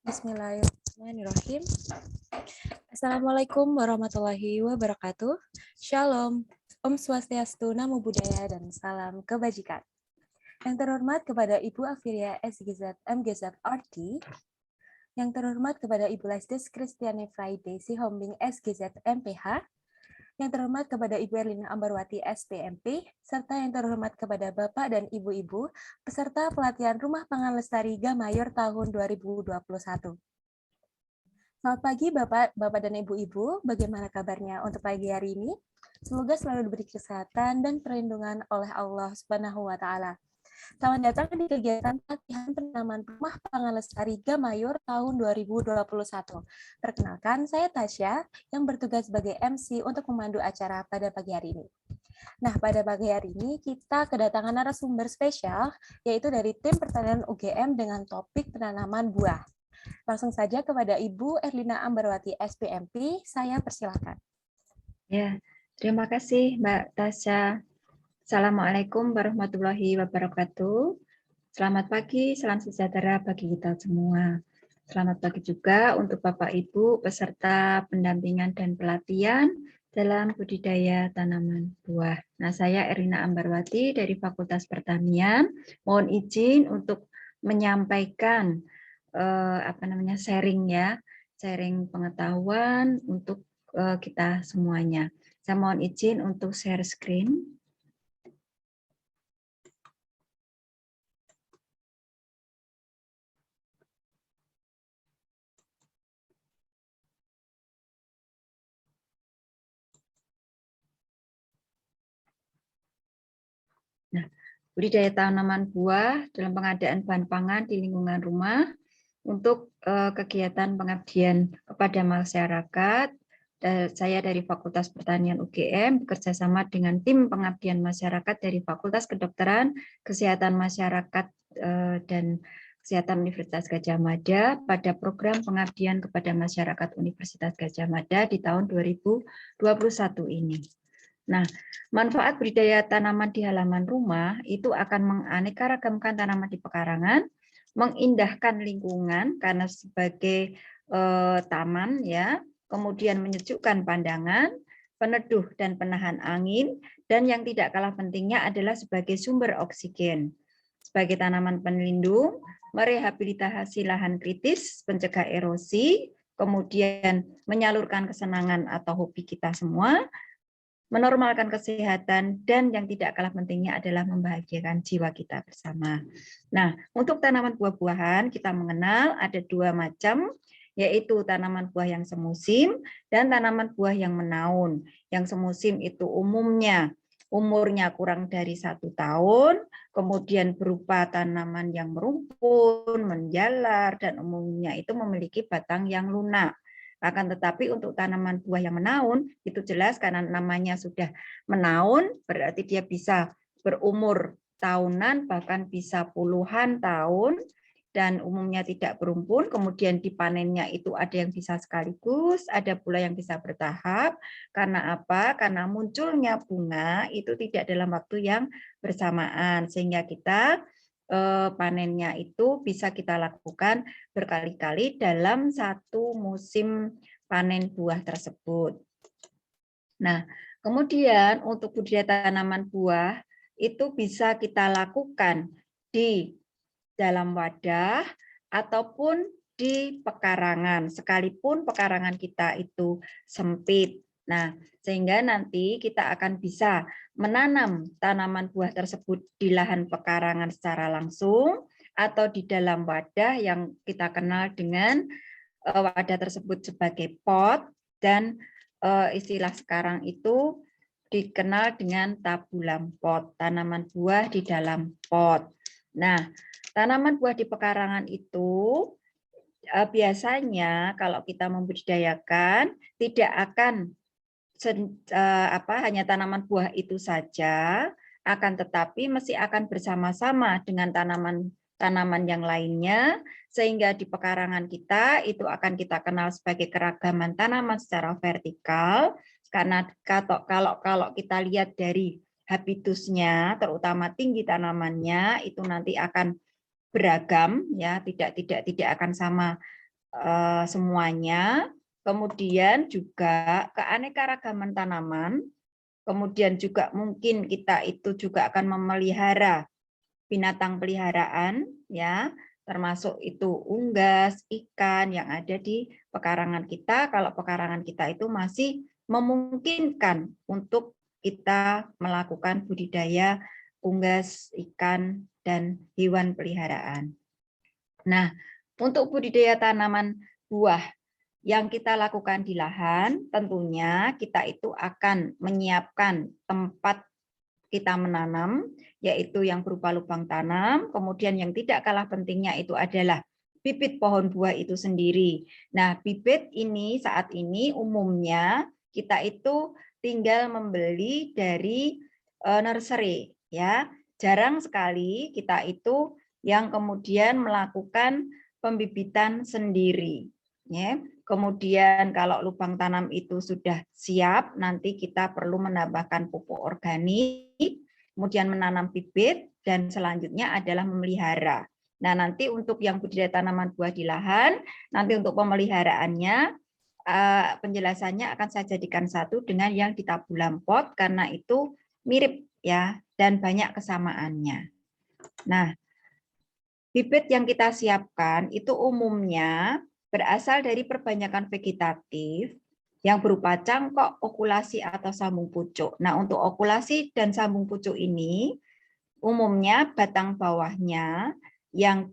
Bismillahirrahmanirrahim. Assalamualaikum warahmatullahi wabarakatuh. Shalom, Om Swastiastu, Namo Buddhaya, dan salam kebajikan. Yang terhormat kepada Ibu Afiria SGZ MGZ RT, yang terhormat kepada Ibu Lesdes Kristiani Friday Sihombing SGZ MPH, yang terhormat kepada Ibu Erlina Ambarwati SPMP, serta yang terhormat kepada Bapak dan Ibu-Ibu, peserta pelatihan Rumah Pangan Lestari Gamayor tahun 2021. Selamat pagi Bapak dan Ibu-Ibu, bagaimana kabarnya untuk pagi hari ini? Semoga selalu diberi kesehatan dan perlindungan oleh Allah Subhanahu wa Ta'ala. Selamat datang di kegiatan pelatihan penanaman Rumah Pangan Lestari Gamayor tahun 2021. Perkenalkan, saya Tasya yang bertugas sebagai MC untuk memandu acara pada pagi hari ini. Nah, pada pagi hari ini kita kedatangan narasumber spesial, yaitu dari tim pertanian UGM dengan topik penanaman buah. Langsung saja kepada Ibu Erlina Ambarwati SPMP, saya persilahkan. Ya, terima kasih Mbak Tasya. Assalamualaikum warahmatullahi wabarakatuh. Selamat pagi, salam sejahtera bagi kita semua. Selamat pagi juga untuk Bapak Ibu peserta pendampingan dan pelatihan dalam budidaya tanaman buah. Nah, saya Erlina Ambarwati dari Fakultas Pertanian. Mohon izin untuk menyampaikan sharing pengetahuan untuk kita semuanya. Saya mohon izin untuk share screen. Nah, budidaya tanaman buah dalam pengadaan bahan pangan di lingkungan rumah untuk kegiatan pengabdian kepada masyarakat. Saya dari Fakultas Pertanian UGM bekerja sama dengan tim pengabdian masyarakat dari Fakultas Kedokteran, Kesehatan Masyarakat dan Kesehatan Universitas Gadjah Mada pada program pengabdian kepada masyarakat Universitas Gadjah Mada di tahun 2021 ini. Nah, manfaat budidaya tanaman di halaman rumah itu akan menganeka-ragamkan tanaman di pekarangan, mengindahkan lingkungan karena sebagai taman ya, kemudian menyejukkan pandangan, peneduh dan penahan angin, dan yang tidak kalah pentingnya adalah sebagai sumber oksigen. Sebagai tanaman pelindung, merehabilitasi lahan kritis, pencegah erosi, kemudian menyalurkan kesenangan atau hobi kita semua, menormalkan kesehatan, dan yang tidak kalah pentingnya adalah membahagiakan jiwa kita bersama. Nah, untuk tanaman buah-buahan kita mengenal ada dua macam, yaitu tanaman buah yang semusim dan tanaman buah yang menaun. Yang semusim itu umumnya umurnya kurang dari 1 tahun, kemudian berupa tanaman yang merumpun, menjalar, dan umumnya itu memiliki batang yang lunak. Akan tetapi untuk tanaman buah yang menaun, itu jelas karena namanya sudah menaun, berarti dia bisa berumur tahunan, bahkan bisa puluhan tahun, dan umumnya tidak berumpun, kemudian dipanennya itu ada yang bisa sekaligus, ada pula yang bisa bertahap. Karena apa? Karena munculnya bunga itu tidak dalam waktu yang bersamaan, sehingga kita panennya itu bisa kita lakukan berkali-kali dalam satu musim panen buah tersebut. Nah, kemudian untuk budidaya tanaman buah itu bisa kita lakukan di dalam wadah ataupun di pekarangan, sekalipun pekarangan kita itu sempit. Nah, sehingga nanti kita akan bisa menanam tanaman buah tersebut di lahan pekarangan secara langsung atau di dalam wadah yang kita kenal dengan wadah tersebut sebagai pot, dan istilah sekarang itu dikenal dengan tabulam pot, tanaman buah di dalam pot. Nah, tanaman buah di pekarangan itu biasanya kalau kita membudidayakan tidak akan hanya tanaman buah itu saja, akan tetapi mesti akan bersama-sama dengan tanaman yang lainnya, sehingga di pekarangan kita itu akan kita kenal sebagai keragaman tanaman secara vertikal. Karena kalau kita lihat dari habitusnya, terutama tinggi tanamannya itu nanti akan beragam ya, tidak akan sama semuanya, kemudian juga keanekaragaman tanaman, kemudian juga mungkin kita itu juga akan memelihara binatang peliharaan, ya, termasuk itu unggas, ikan yang ada di pekarangan kita. Kalau pekarangan kita itu masih memungkinkan untuk kita melakukan budidaya unggas, ikan, dan hewan peliharaan. Nah, untuk budidaya tanaman buah yang kita lakukan di lahan, tentunya kita itu akan menyiapkan tempat kita menanam, yaitu yang berupa lubang tanam, kemudian yang tidak kalah pentingnya itu adalah bibit pohon buah itu sendiri. Nah, bibit ini saat ini umumnya kita itu tinggal membeli dari nursery, ya. Jarang sekali kita itu yang kemudian melakukan pembibitan sendiri. Ya. Kemudian kalau lubang tanam itu sudah siap, nanti kita perlu menambahkan pupuk organik, kemudian menanam bibit, dan selanjutnya adalah memelihara. Nah, nanti untuk yang budidaya tanaman buah di lahan, nanti untuk pemeliharaannya, penjelasannya akan saya jadikan satu dengan yang di tabulam pot, karena itu mirip ya, dan banyak kesamaannya. Nah, bibit yang kita siapkan itu umumnya berasal dari perbanyakan vegetatif yang berupa cangkok, okulasi, atau sambung pucuk. Nah, untuk okulasi dan sambung pucuk ini, umumnya batang bawahnya yang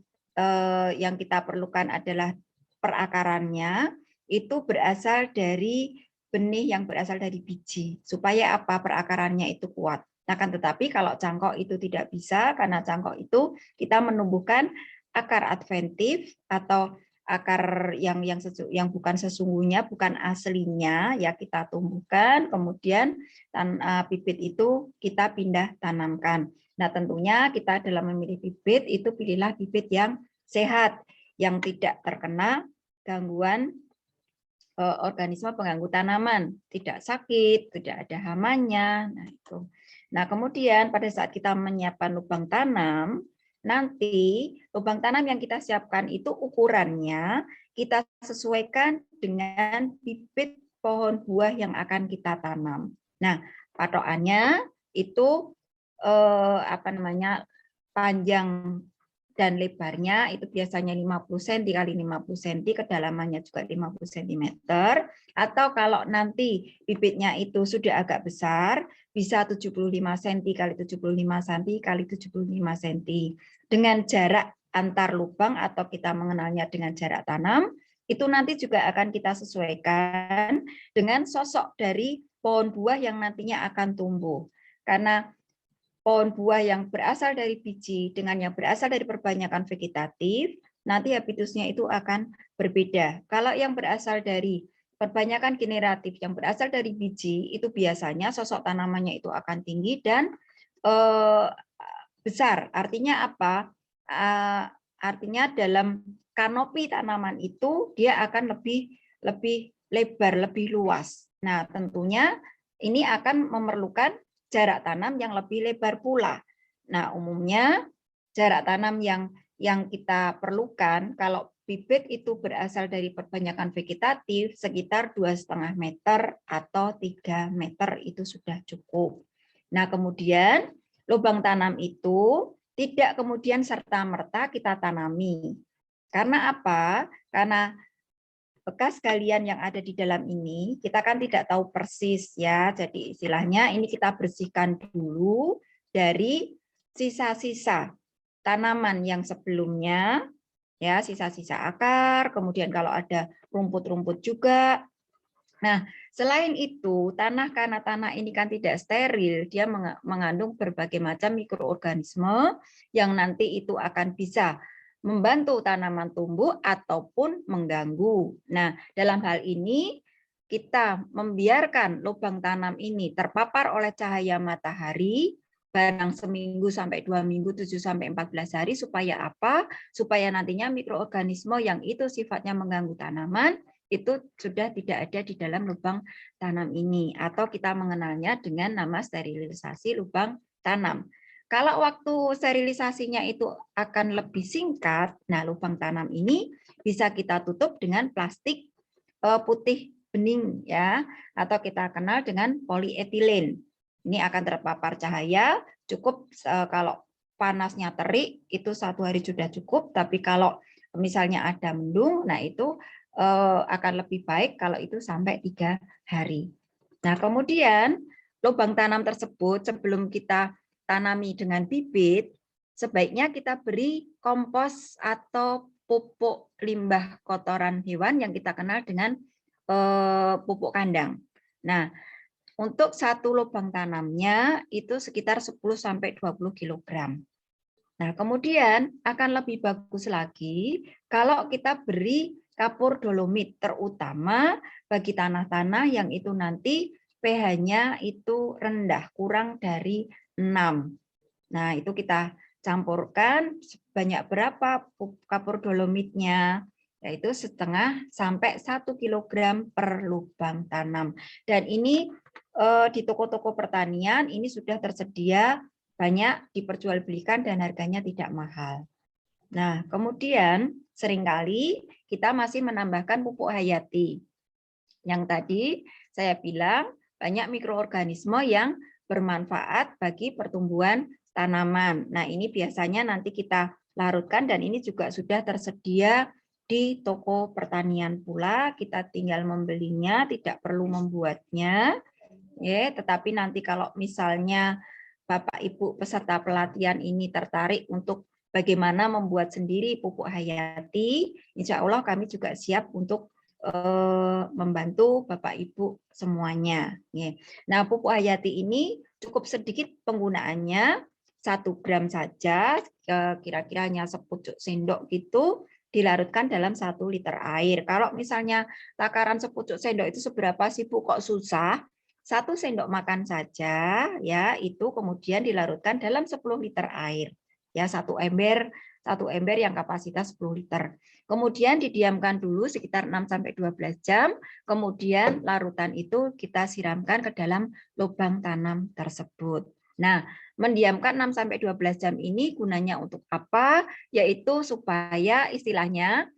kita perlukan adalah perakarannya, itu berasal dari benih yang berasal dari biji. Supaya apa? Perakarannya itu kuat. Akan tetapi kalau cangkok itu tidak bisa, karena cangkok itu kita menumbuhkan akar adventif atau akar yang bukan sesungguhnya, bukan aslinya, ya kita tumbuhkan, kemudian bibit itu kita pindah tanamkan. Nah, tentunya kita dalam memilih bibit itu pilihlah bibit yang sehat, yang tidak terkena gangguan organisme pengganggu tanaman, tidak sakit, tidak ada hamanya. Nah, itu. Nah, kemudian pada saat kita menyiapkan lubang tanam, nanti lubang tanam yang kita siapkan itu ukurannya kita sesuaikan dengan bibit pohon buah yang akan kita tanam. Nah, patokannya itu panjang dan lebarnya itu biasanya 50 cm kali 50 cm, kedalamannya juga 50 cm. Atau kalau nanti bibitnya itu sudah agak besar, bisa 75 cm kali 75 cm kali 75 cm. Dengan jarak antar lubang atau kita mengenalnya dengan jarak tanam, itu nanti juga akan kita sesuaikan dengan sosok dari pohon buah yang nantinya akan tumbuh. Karena pohon buah yang berasal dari biji dengan yang berasal dari perbanyakan vegetatif, nanti habitusnya itu akan berbeda. Kalau yang berasal dari perbanyakan generatif, yang berasal dari biji, itu biasanya sosok tanamannya itu akan tinggi dan besar. Artinya apa? Artinya dalam kanopi tanaman itu dia akan lebih lebar, lebih luas. Nah, tentunya ini akan memerlukan jarak tanam yang lebih lebar pula. Nah, umumnya jarak tanam yang kita perlukan kalau bibit itu berasal dari perbanyakan vegetatif sekitar 2,5 meter atau 3 meter itu sudah cukup. Nah, kemudian lubang tanam itu tidak kemudian serta-merta kita tanami. Karena apa? Karena bekas galian yang ada di dalam ini kita kan tidak tahu persis ya. Jadi istilahnya ini kita bersihkan dulu dari sisa-sisa tanaman yang sebelumnya, ya, sisa-sisa akar, kemudian kalau ada rumput-rumput juga. Nah, selain itu, karena tanah ini kan tidak steril, dia mengandung berbagai macam mikroorganisme yang nanti itu akan bisa membantu tanaman tumbuh ataupun mengganggu. Nah, dalam hal ini kita membiarkan lubang tanam ini terpapar oleh cahaya matahari barang seminggu sampai 2 minggu, 7 sampai 14 hari supaya apa? Supaya nantinya mikroorganisme yang itu sifatnya mengganggu tanaman itu sudah tidak ada di dalam lubang tanam ini, atau kita mengenalnya dengan nama sterilisasi lubang tanam. Kalau waktu sterilisasinya itu akan lebih singkat, nah lubang tanam ini bisa kita tutup dengan plastik putih bening ya, atau kita kenal dengan polietilen. Ini akan terpapar cahaya, cukup kalau panasnya terik itu 1 hari sudah cukup, tapi kalau misalnya ada mendung, nah itu akan lebih baik kalau itu sampai 3 hari. Nah, kemudian lubang tanam tersebut sebelum kita tanami dengan bibit, sebaiknya kita beri kompos atau pupuk limbah kotoran hewan yang kita kenal dengan pupuk kandang. Nah, untuk satu lubang tanamnya itu sekitar 10-20 kg. Nah, kemudian akan lebih bagus lagi kalau kita beri kapur dolomit, terutama bagi tanah-tanah yang itu nanti pH-nya itu rendah, kurang dari 6. Nah, itu kita campurkan sebanyak berapa kapur dolomitnya, yaitu 0,5 sampai 1 kg per lubang tanam. Dan ini di toko-toko pertanian ini sudah tersedia banyak diperjualbelikan dan harganya tidak mahal. Nah, kemudian seringkali kita masih menambahkan pupuk hayati. Yang tadi saya bilang banyak mikroorganisme yang bermanfaat bagi pertumbuhan tanaman. Nah, ini biasanya nanti kita larutkan dan ini juga sudah tersedia di toko pertanian pula. Kita tinggal membelinya, tidak perlu membuatnya. Ya, tetapi nanti kalau misalnya Bapak Ibu peserta pelatihan ini tertarik untuk bagaimana membuat sendiri pupuk hayati, insya Allah kami juga siap untuk membantu Bapak Ibu semuanya. Nah, pupuk hayati ini cukup sedikit penggunaannya, 1 gram saja, kira-kira hanya sepucuk sendok gitu, dilarutkan dalam 1 liter air. Kalau misalnya takaran sepucuk sendok itu seberapa sih Bu, kok susah? 1 sendok makan saja, ya itu kemudian dilarutkan dalam 10 liter air, ya 1 ember yang kapasitas 10 liter. Kemudian didiamkan dulu sekitar 6-12 jam, kemudian larutan itu kita siramkan ke dalam lubang tanam tersebut. Nah, mendiamkan 6-12 jam ini gunanya untuk apa? Yaitu supaya istilahnya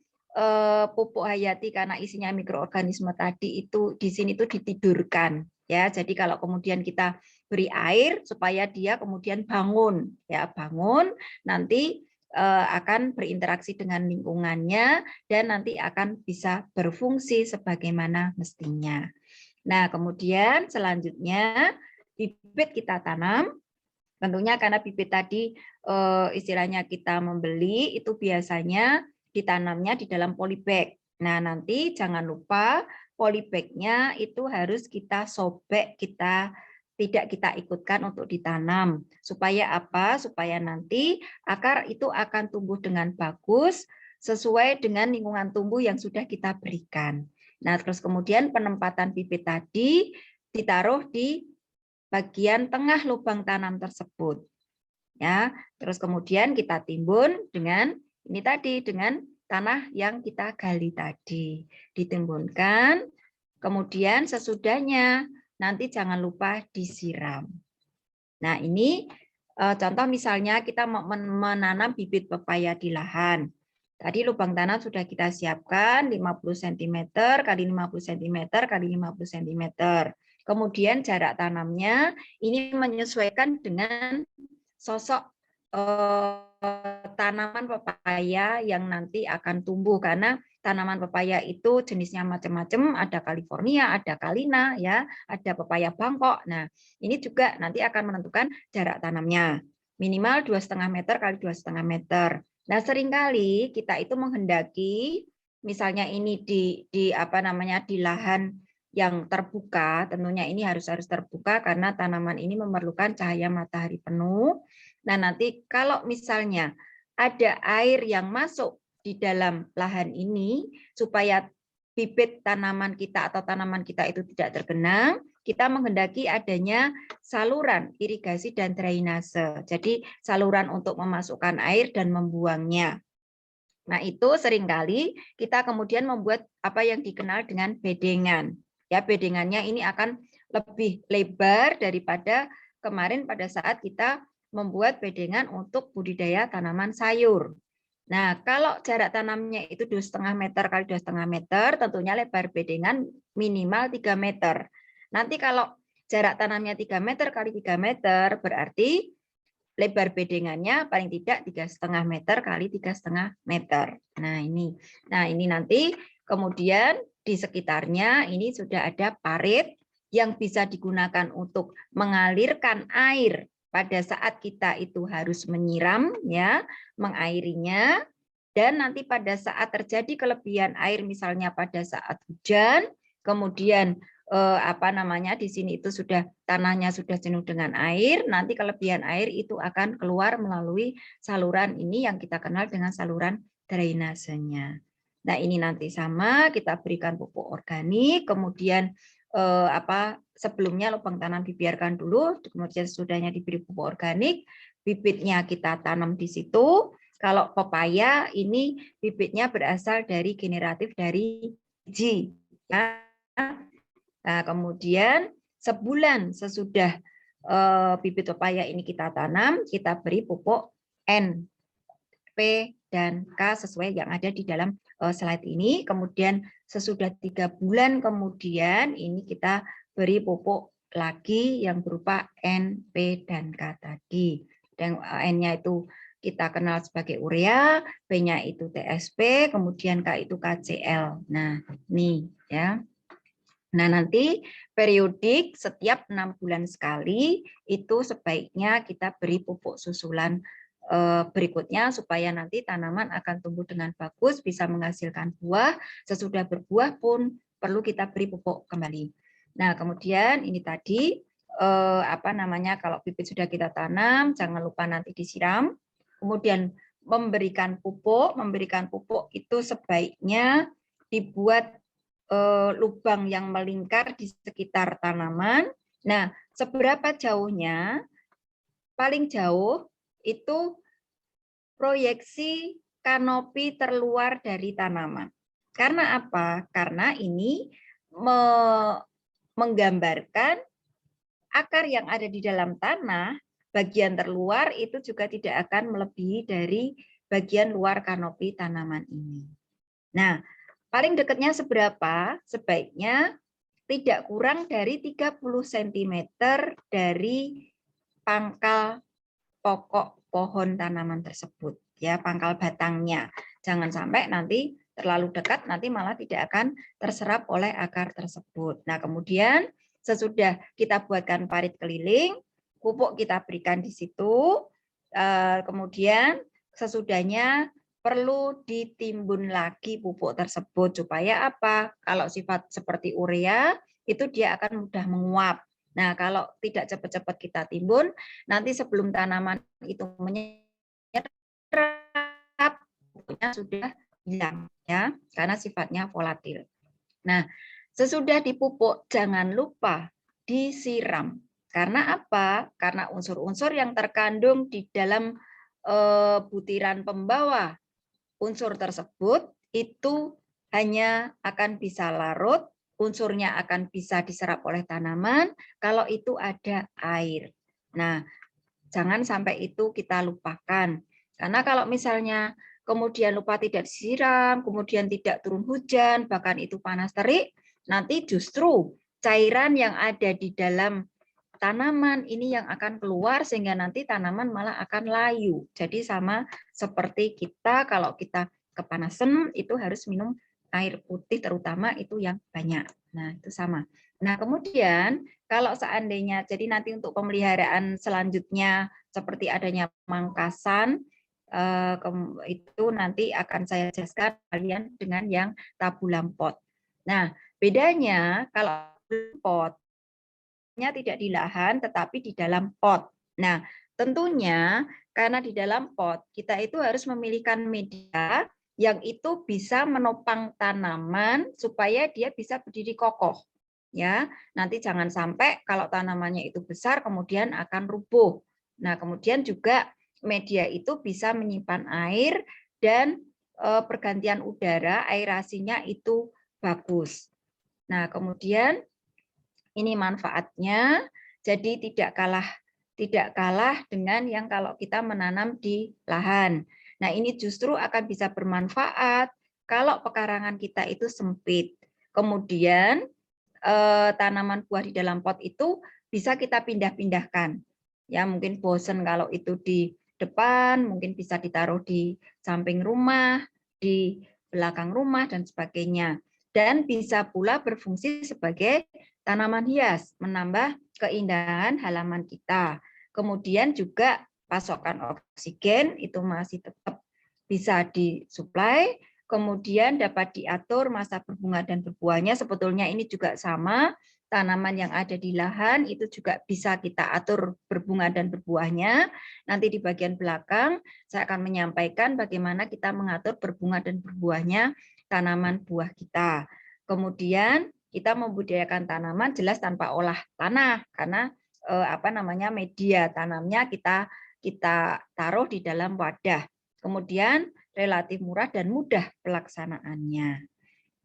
pupuk hayati karena isinya mikroorganisme tadi itu di sini itu ditidurkan. Ya, jadi kalau kemudian kita beri air supaya dia kemudian bangun, ya bangun, nanti akan berinteraksi dengan lingkungannya dan nanti akan bisa berfungsi sebagaimana mestinya. Nah, kemudian selanjutnya bibit kita tanam. Tentunya karena bibit tadi istilahnya kita membeli itu biasanya ditanamnya di dalam polybag. Nah, nanti jangan lupa polybagnya itu harus kita sobek, tidak kita ikutkan untuk ditanam. Supaya apa? Supaya nanti akar itu akan tumbuh dengan bagus sesuai dengan lingkungan tumbuh yang sudah kita berikan. Nah, terus kemudian penempatan bibit tadi ditaruh di bagian tengah lubang tanam tersebut. Ya, terus kemudian kita timbun dengan ini tadi dengan tanah yang kita gali tadi, ditimbunkan, kemudian sesudahnya nanti jangan lupa disiram. Nah, ini contoh misalnya kita mau menanam bibit pepaya di lahan. Tadi lubang tanam sudah kita siapkan 50 cm kali 50 cm kali 50 cm. Kemudian jarak tanamnya ini menyesuaikan dengan sosok tanaman pepaya yang nanti akan tumbuh, karena tanaman pepaya itu jenisnya macam-macam, ada California, ada Kalina, ya, ada pepaya Bangkok. Nah, ini juga nanti akan menentukan jarak tanamnya. Minimal 2,5 meter kali 2,5 meter. Nah, seringkali kita itu menghendaki misalnya ini di apa namanya di lahan yang terbuka, tentunya ini harus terbuka karena tanaman ini memerlukan cahaya matahari penuh. Nah, nanti kalau misalnya ada air yang masuk di dalam lahan ini, supaya bibit tanaman kita atau tanaman kita itu tidak tergenang, kita menghendaki adanya saluran irigasi dan drainase. Jadi saluran untuk memasukkan air dan membuangnya. Nah, itu seringkali kita kemudian membuat apa yang dikenal dengan bedengan. Ya, bedengannya ini akan lebih lebar daripada kemarin pada saat kita membuat bedengan untuk budidaya tanaman sayur. Nah, kalau jarak tanamnya itu 2,5 meter kali 2,5 meter, tentunya lebar bedengan minimal 3 meter. Nanti kalau jarak tanamnya 3 meter kali 3 meter, berarti lebar bedengannya paling tidak 3,5 meter kali 3,5 meter. Nah, ini nanti kemudian di sekitarnya ini sudah ada parit yang bisa digunakan untuk mengalirkan air pada saat kita itu harus menyiram, ya, mengairinya. Dan nanti pada saat terjadi kelebihan air, misalnya pada saat hujan, kemudian di sini itu sudah tanahnya sudah jenuh dengan air, nanti kelebihan air itu akan keluar melalui saluran ini yang kita kenal dengan saluran drainasenya. Nah, ini nanti sama kita berikan pupuk organik, kemudian sebelumnya lubang tanam dibiarkan dulu, kemudian sesudahnya diberi pupuk organik, bibitnya kita tanam di situ. Kalau pepaya ini bibitnya berasal dari generatif dari biji. Ya. Nah, kemudian sebulan sesudah bibit pepaya ini kita tanam, kita beri pupuk N, P, dan K sesuai yang ada di dalam slide ini. Kemudian sesudah 3 bulan kemudian ini kita beri pupuk lagi yang berupa N, P, dan K tadi. Dan N-nya itu kita kenal sebagai urea, P-nya itu TSP, kemudian K itu KCl. Nah, ini ya. Nah, nanti periodik setiap 6 bulan sekali itu sebaiknya kita beri pupuk susulan berikutnya supaya nanti tanaman akan tumbuh dengan bagus, bisa menghasilkan buah. Sesudah berbuah pun perlu kita beri pupuk kembali. Nah, kemudian ini tadi kalau bibit sudah kita tanam, jangan lupa nanti disiram. Kemudian memberikan pupuk itu sebaiknya dibuat lubang yang melingkar di sekitar tanaman. Nah, seberapa jauhnya? Paling jauh itu proyeksi kanopi terluar dari tanaman. Karena apa? Karena ini menggambarkan akar yang ada di dalam tanah, bagian terluar itu juga tidak akan melebihi dari bagian luar kanopi tanaman ini. Nah, paling dekatnya seberapa? Sebaiknya tidak kurang dari 30 cm dari pangkal pokok pohon tanaman tersebut, ya, pangkal batangnya. Jangan sampai nanti terlalu dekat, nanti malah tidak akan terserap oleh akar tersebut. Nah, kemudian sesudah kita buatkan parit keliling, pupuk kita berikan di situ, kemudian sesudahnya perlu ditimbun lagi pupuk tersebut supaya apa? Kalau sifat seperti urea itu dia akan mudah menguap. Nah, kalau tidak cepat-cepat kita timbun, nanti sebelum tanaman itu menyerap pupuknya sudah hilang, ya, karena sifatnya volatil. Nah, sesudah dipupuk jangan lupa disiram. Karena apa? Karena unsur-unsur yang terkandung di dalam butiran pembawa unsur tersebut itu hanya akan bisa larut, unsurnya akan bisa diserap oleh tanaman kalau itu ada air. Nah, jangan sampai itu kita lupakan. Karena kalau misalnya kemudian lupa tidak disiram, kemudian tidak turun hujan, bahkan itu panas terik, nanti justru cairan yang ada di dalam tanaman ini yang akan keluar sehingga nanti tanaman malah akan layu. Jadi sama seperti kita kalau kita kepanasan itu harus minum air putih terutama itu yang banyak. Nah, itu sama. Nah, kemudian kalau seandainya jadi nanti untuk pemeliharaan selanjutnya seperti adanya mangkasan itu nanti akan saya jelaskan kalian dengan yang tabulam pot. Nah, bedanya kalau pot tidak di lahan tetapi di dalam pot. Nah, tentunya karena di dalam pot kita itu harus memilihkan media yang itu bisa menopang tanaman supaya dia bisa berdiri kokoh. Ya, nanti jangan sampai kalau tanamannya itu besar kemudian akan rubuh. Nah, kemudian juga media itu bisa menyimpan air dan pergantian udara, aerasinya itu bagus. Nah, kemudian ini manfaatnya, jadi tidak kalah tidak kalah dengan yang kalau kita menanam di lahan. Nah, ini justru akan bisa bermanfaat kalau pekarangan kita itu sempit. Kemudian tanaman buah di dalam pot itu bisa kita pindah-pindahkan. Ya, mungkin bosen kalau itu di depan, mungkin bisa ditaruh di samping rumah, di belakang rumah dan sebagainya. Dan bisa pula berfungsi sebagai tanaman hias, menambah keindahan halaman kita. Kemudian juga pasokan oksigen itu masih tetap bisa disuplai, kemudian dapat diatur masa berbunga dan berbuahnya. Sebetulnya ini juga sama, tanaman yang ada di lahan itu juga bisa kita atur berbunga dan berbuahnya. Nanti di bagian belakang saya akan menyampaikan bagaimana kita mengatur berbunga dan berbuahnya tanaman buah kita. Kemudian kita membudidayakan tanaman jelas tanpa olah tanah, karena media tanamnya kita taruh di dalam wadah. Kemudian relatif murah dan mudah pelaksanaannya.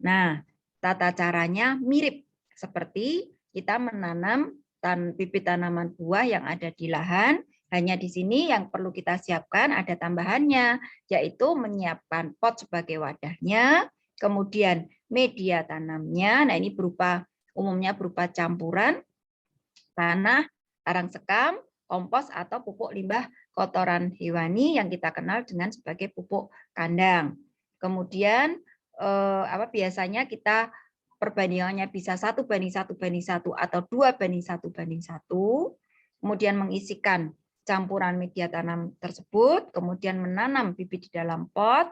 Nah, tata caranya mirip seperti kita menanam bibit tanaman buah yang ada di lahan. Hanya di sini yang perlu kita siapkan ada tambahannya, yaitu menyiapkan pot sebagai wadahnya, kemudian media tanamnya. Nah, ini umumnya berupa campuran tanah, arang sekam, kompos atau pupuk limbah kotoran hewani yang kita kenal dengan sebagai pupuk kandang. Kemudian biasanya kita perbandingannya bisa 1:1:1 atau 2:1:1. Kemudian mengisikan campuran media tanam tersebut, kemudian menanam bibit di dalam pot.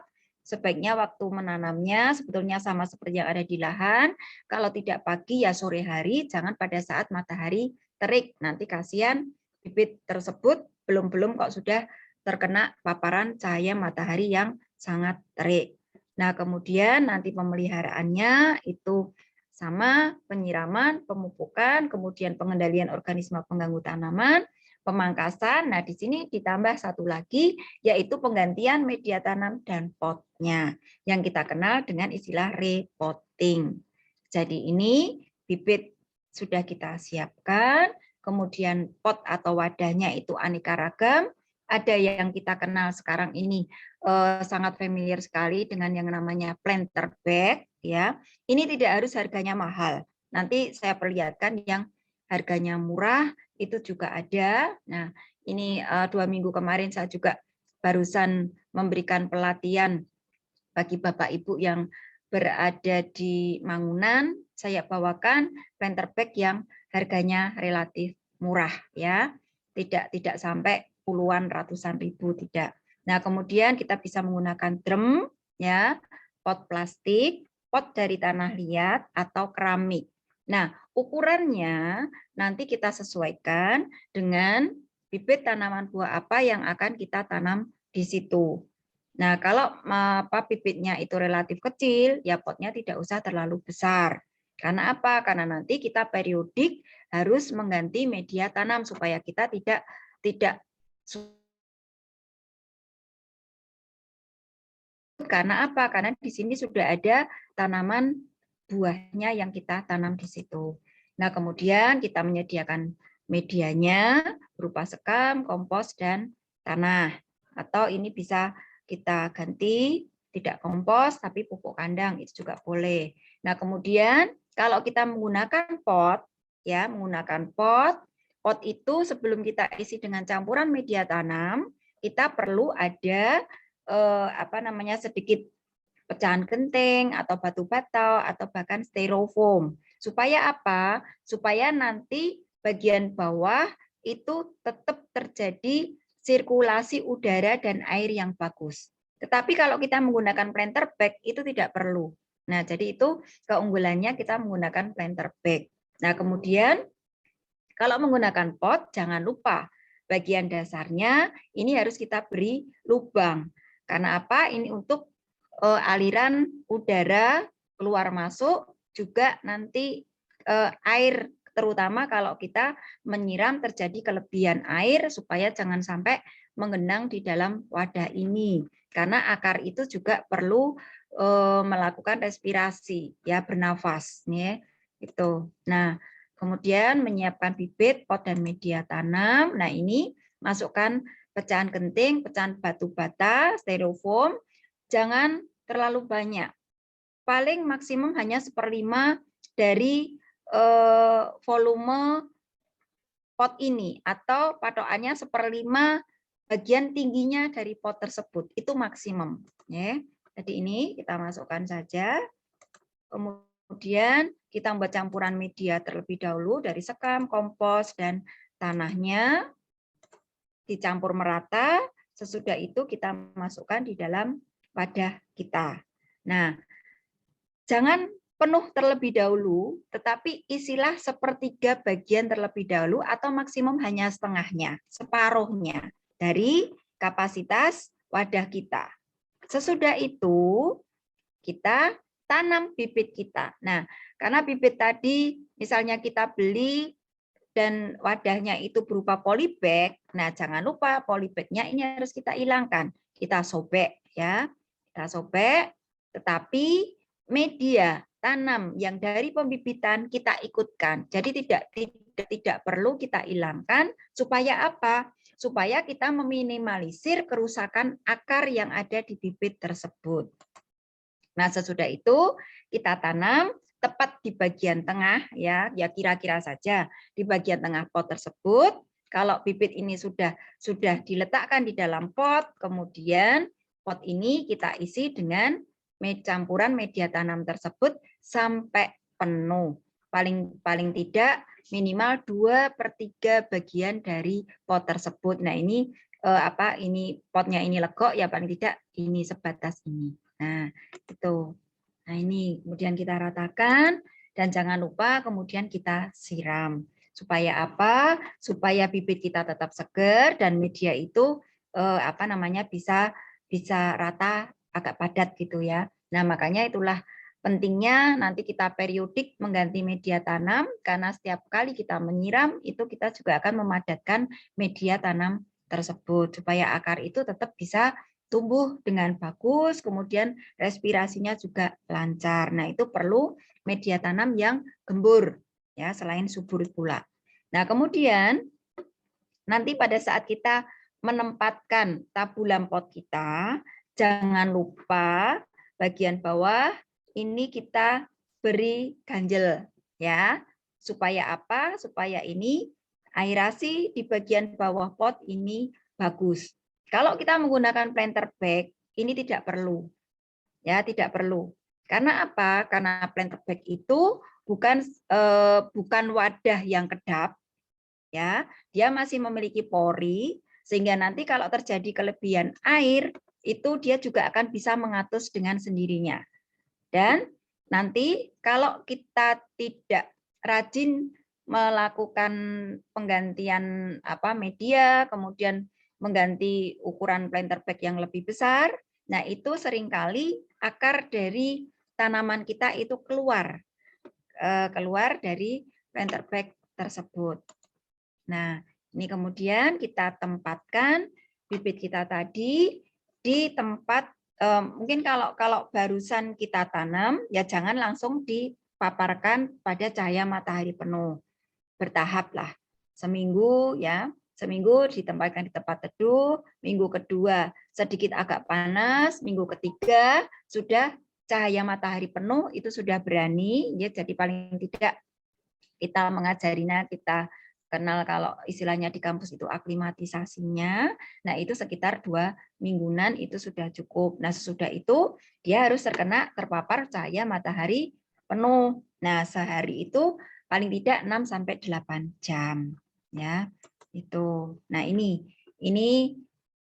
Sebaiknya waktu menanamnya sebetulnya sama seperti yang ada di lahan. Kalau tidak pagi ya sore hari, jangan pada saat matahari terik. Nanti kasihan bibit tersebut belum kok sudah terkena paparan cahaya matahari yang sangat terik. Nah, kemudian nanti pemeliharaannya itu sama, penyiraman, pemupukan, kemudian pengendalian organisme pengganggu tanaman, pemangkasan. Nah, di sini ditambah satu lagi, yaitu penggantian media tanam dan potnya, yang kita kenal dengan istilah repotting. Jadi ini bibit sudah kita siapkan, kemudian pot atau wadahnya itu aneka ragam. Ada yang kita kenal sekarang ini sangat familiar sekali dengan yang namanya planter bag, ya. Ini tidak harus harganya mahal. Nanti saya perlihatkan yang harganya murah itu juga ada. Nah, ini 2 minggu kemarin saya juga barusan memberikan pelatihan bagi Bapak Ibu yang berada di Mangunan. Saya bawakan planter bag yang harganya relatif murah, ya. Tidak sampai puluhan ratusan ribu, tidak. Nah, kemudian kita bisa menggunakan drum, ya, pot plastik, pot dari tanah liat atau keramik. Nah, ukurannya nanti kita sesuaikan dengan bibit tanaman buah apa yang akan kita tanam di situ. Nah, kalau bibitnya itu relatif kecil, ya potnya tidak usah terlalu besar. Karena apa? Karena nanti kita periodik harus mengganti media tanam supaya kita tidak karena apa? Karena di sini sudah ada tanaman buahnya yang kita tanam di situ. Nah, kemudian kita menyediakan medianya berupa sekam, kompos, dan tanah. Atau ini bisa kita ganti tidak kompos tapi pupuk kandang, itu juga boleh. Nah, kemudian kalau kita menggunakan pot, ya, pot itu sebelum kita isi dengan campuran media tanam, kita perlu ada sedikit pecahan genting atau batu bata atau bahkan styrofoam. Supaya apa? Supaya nanti bagian bawah itu tetap terjadi sirkulasi udara dan air yang bagus. Tetapi kalau kita menggunakan planter bag itu tidak perlu. Nah, jadi itu keunggulannya kita menggunakan planter bag. Nah, kemudian kalau menggunakan pot jangan lupa bagian dasarnya ini harus kita beri lubang. Karena apa? Ini untuk aliran udara keluar masuk, juga nanti air, terutama kalau kita menyiram terjadi kelebihan air supaya jangan sampai menggenang di dalam wadah ini. Karena akar itu juga perlu melakukan respirasi, ya, bernafas, nih, itu. Nah, Kemudian menyiapkan bibit, pot, dan media tanam. Nah, ini masukkan pecahan genting, pecahan batu bata, styrofoam. Jangan terlalu banyak. Paling maksimum hanya 1/5 dari volume pot ini, atau patokannya 1/5 bagian tingginya dari pot tersebut. Itu maksimum. Ya. Jadi ini kita masukkan saja. Kemudian kita membuat campuran media terlebih dahulu dari sekam, kompos, dan tanahnya. Dicampur merata. Sesudah itu kita masukkan di dalam wadah kita. Nah, jangan penuh terlebih dahulu, tetapi isilah 1/3 bagian terlebih dahulu atau maksimum hanya setengahnya, separuhnya dari kapasitas wadah kita. Sesudah itu kita tanam bibit kita. Nah, karena bibit tadi misalnya kita beli dan wadahnya itu berupa polybag, nah jangan lupa polybagnya ini harus kita hilangkan. Kita sobek ya, kita sobek, tetapi media tanam yang dari pembibitan kita ikutkan. Jadi tidak perlu kita hilangkan. Supaya apa? Supaya kita meminimalisir kerusakan akar yang ada di bibit tersebut. Nah, sesudah itu kita tanam tepat di bagian tengah ya kira-kira saja di bagian tengah pot tersebut. Kalau bibit ini sudah diletakkan di dalam pot, kemudian pot ini kita isi dengan campuran media tanam tersebut sampai penuh. Paling tidak minimal 2/3 bagian dari pot tersebut. Nah, ini ini potnya ini legok ya, paling tidak ini sebatas ini. Nah, itu. Nah, ini kemudian kita ratakan dan jangan lupa kemudian kita siram. Supaya apa? Supaya bibit kita tetap segar dan media itu bisa rata, agak padat gitu ya. Nah, makanya itulah pentingnya nanti kita periodik mengganti media tanam, karena setiap kali kita menyiram itu kita juga akan memadatkan media tanam tersebut supaya akar itu tetap bisa tumbuh dengan bagus, kemudian respirasinya juga lancar. Nah, itu perlu media tanam yang gembur, ya, selain subur pula. Nah, kemudian nanti pada saat kita menempatkan tabulam pot kita, jangan lupa bagian bawah ini kita beri ganjel, ya. Supaya apa? Supaya ini aerasi di bagian bawah pot ini bagus. Kalau kita menggunakan planter bag, ini tidak perlu. Ya, tidak perlu. Karena apa? Karena planter bag itu bukan wadah yang kedap, ya. Dia masih memiliki pori sehingga nanti kalau terjadi kelebihan air, itu dia juga akan bisa mengatus dengan sendirinya. Dan nanti kalau kita tidak rajin melakukan penggantian media, kemudian mengganti ukuran planter bag yang lebih besar, nah itu seringkali akar dari tanaman kita itu keluar dari planter bag tersebut. Nah, ini kemudian kita tempatkan bibit kita tadi di tempat mungkin kalau barusan kita tanam ya jangan langsung dipaparkan pada cahaya matahari penuh. Bertahap lah. Seminggu ya, seminggu ditempatkan di tempat teduh, minggu kedua sedikit agak panas, minggu ketiga sudah cahaya matahari penuh itu sudah berani ya, jadi paling tidak kita mengajarinya, kita kenal kalau istilahnya di kampus itu aklimatisasinya. Nah, itu sekitar 2 mingguan itu sudah cukup. Nah, sesudah itu dia harus terpapar cahaya matahari penuh. Nah, sehari itu paling tidak 6 sampai 8 jam ya. Itu. Nah, ini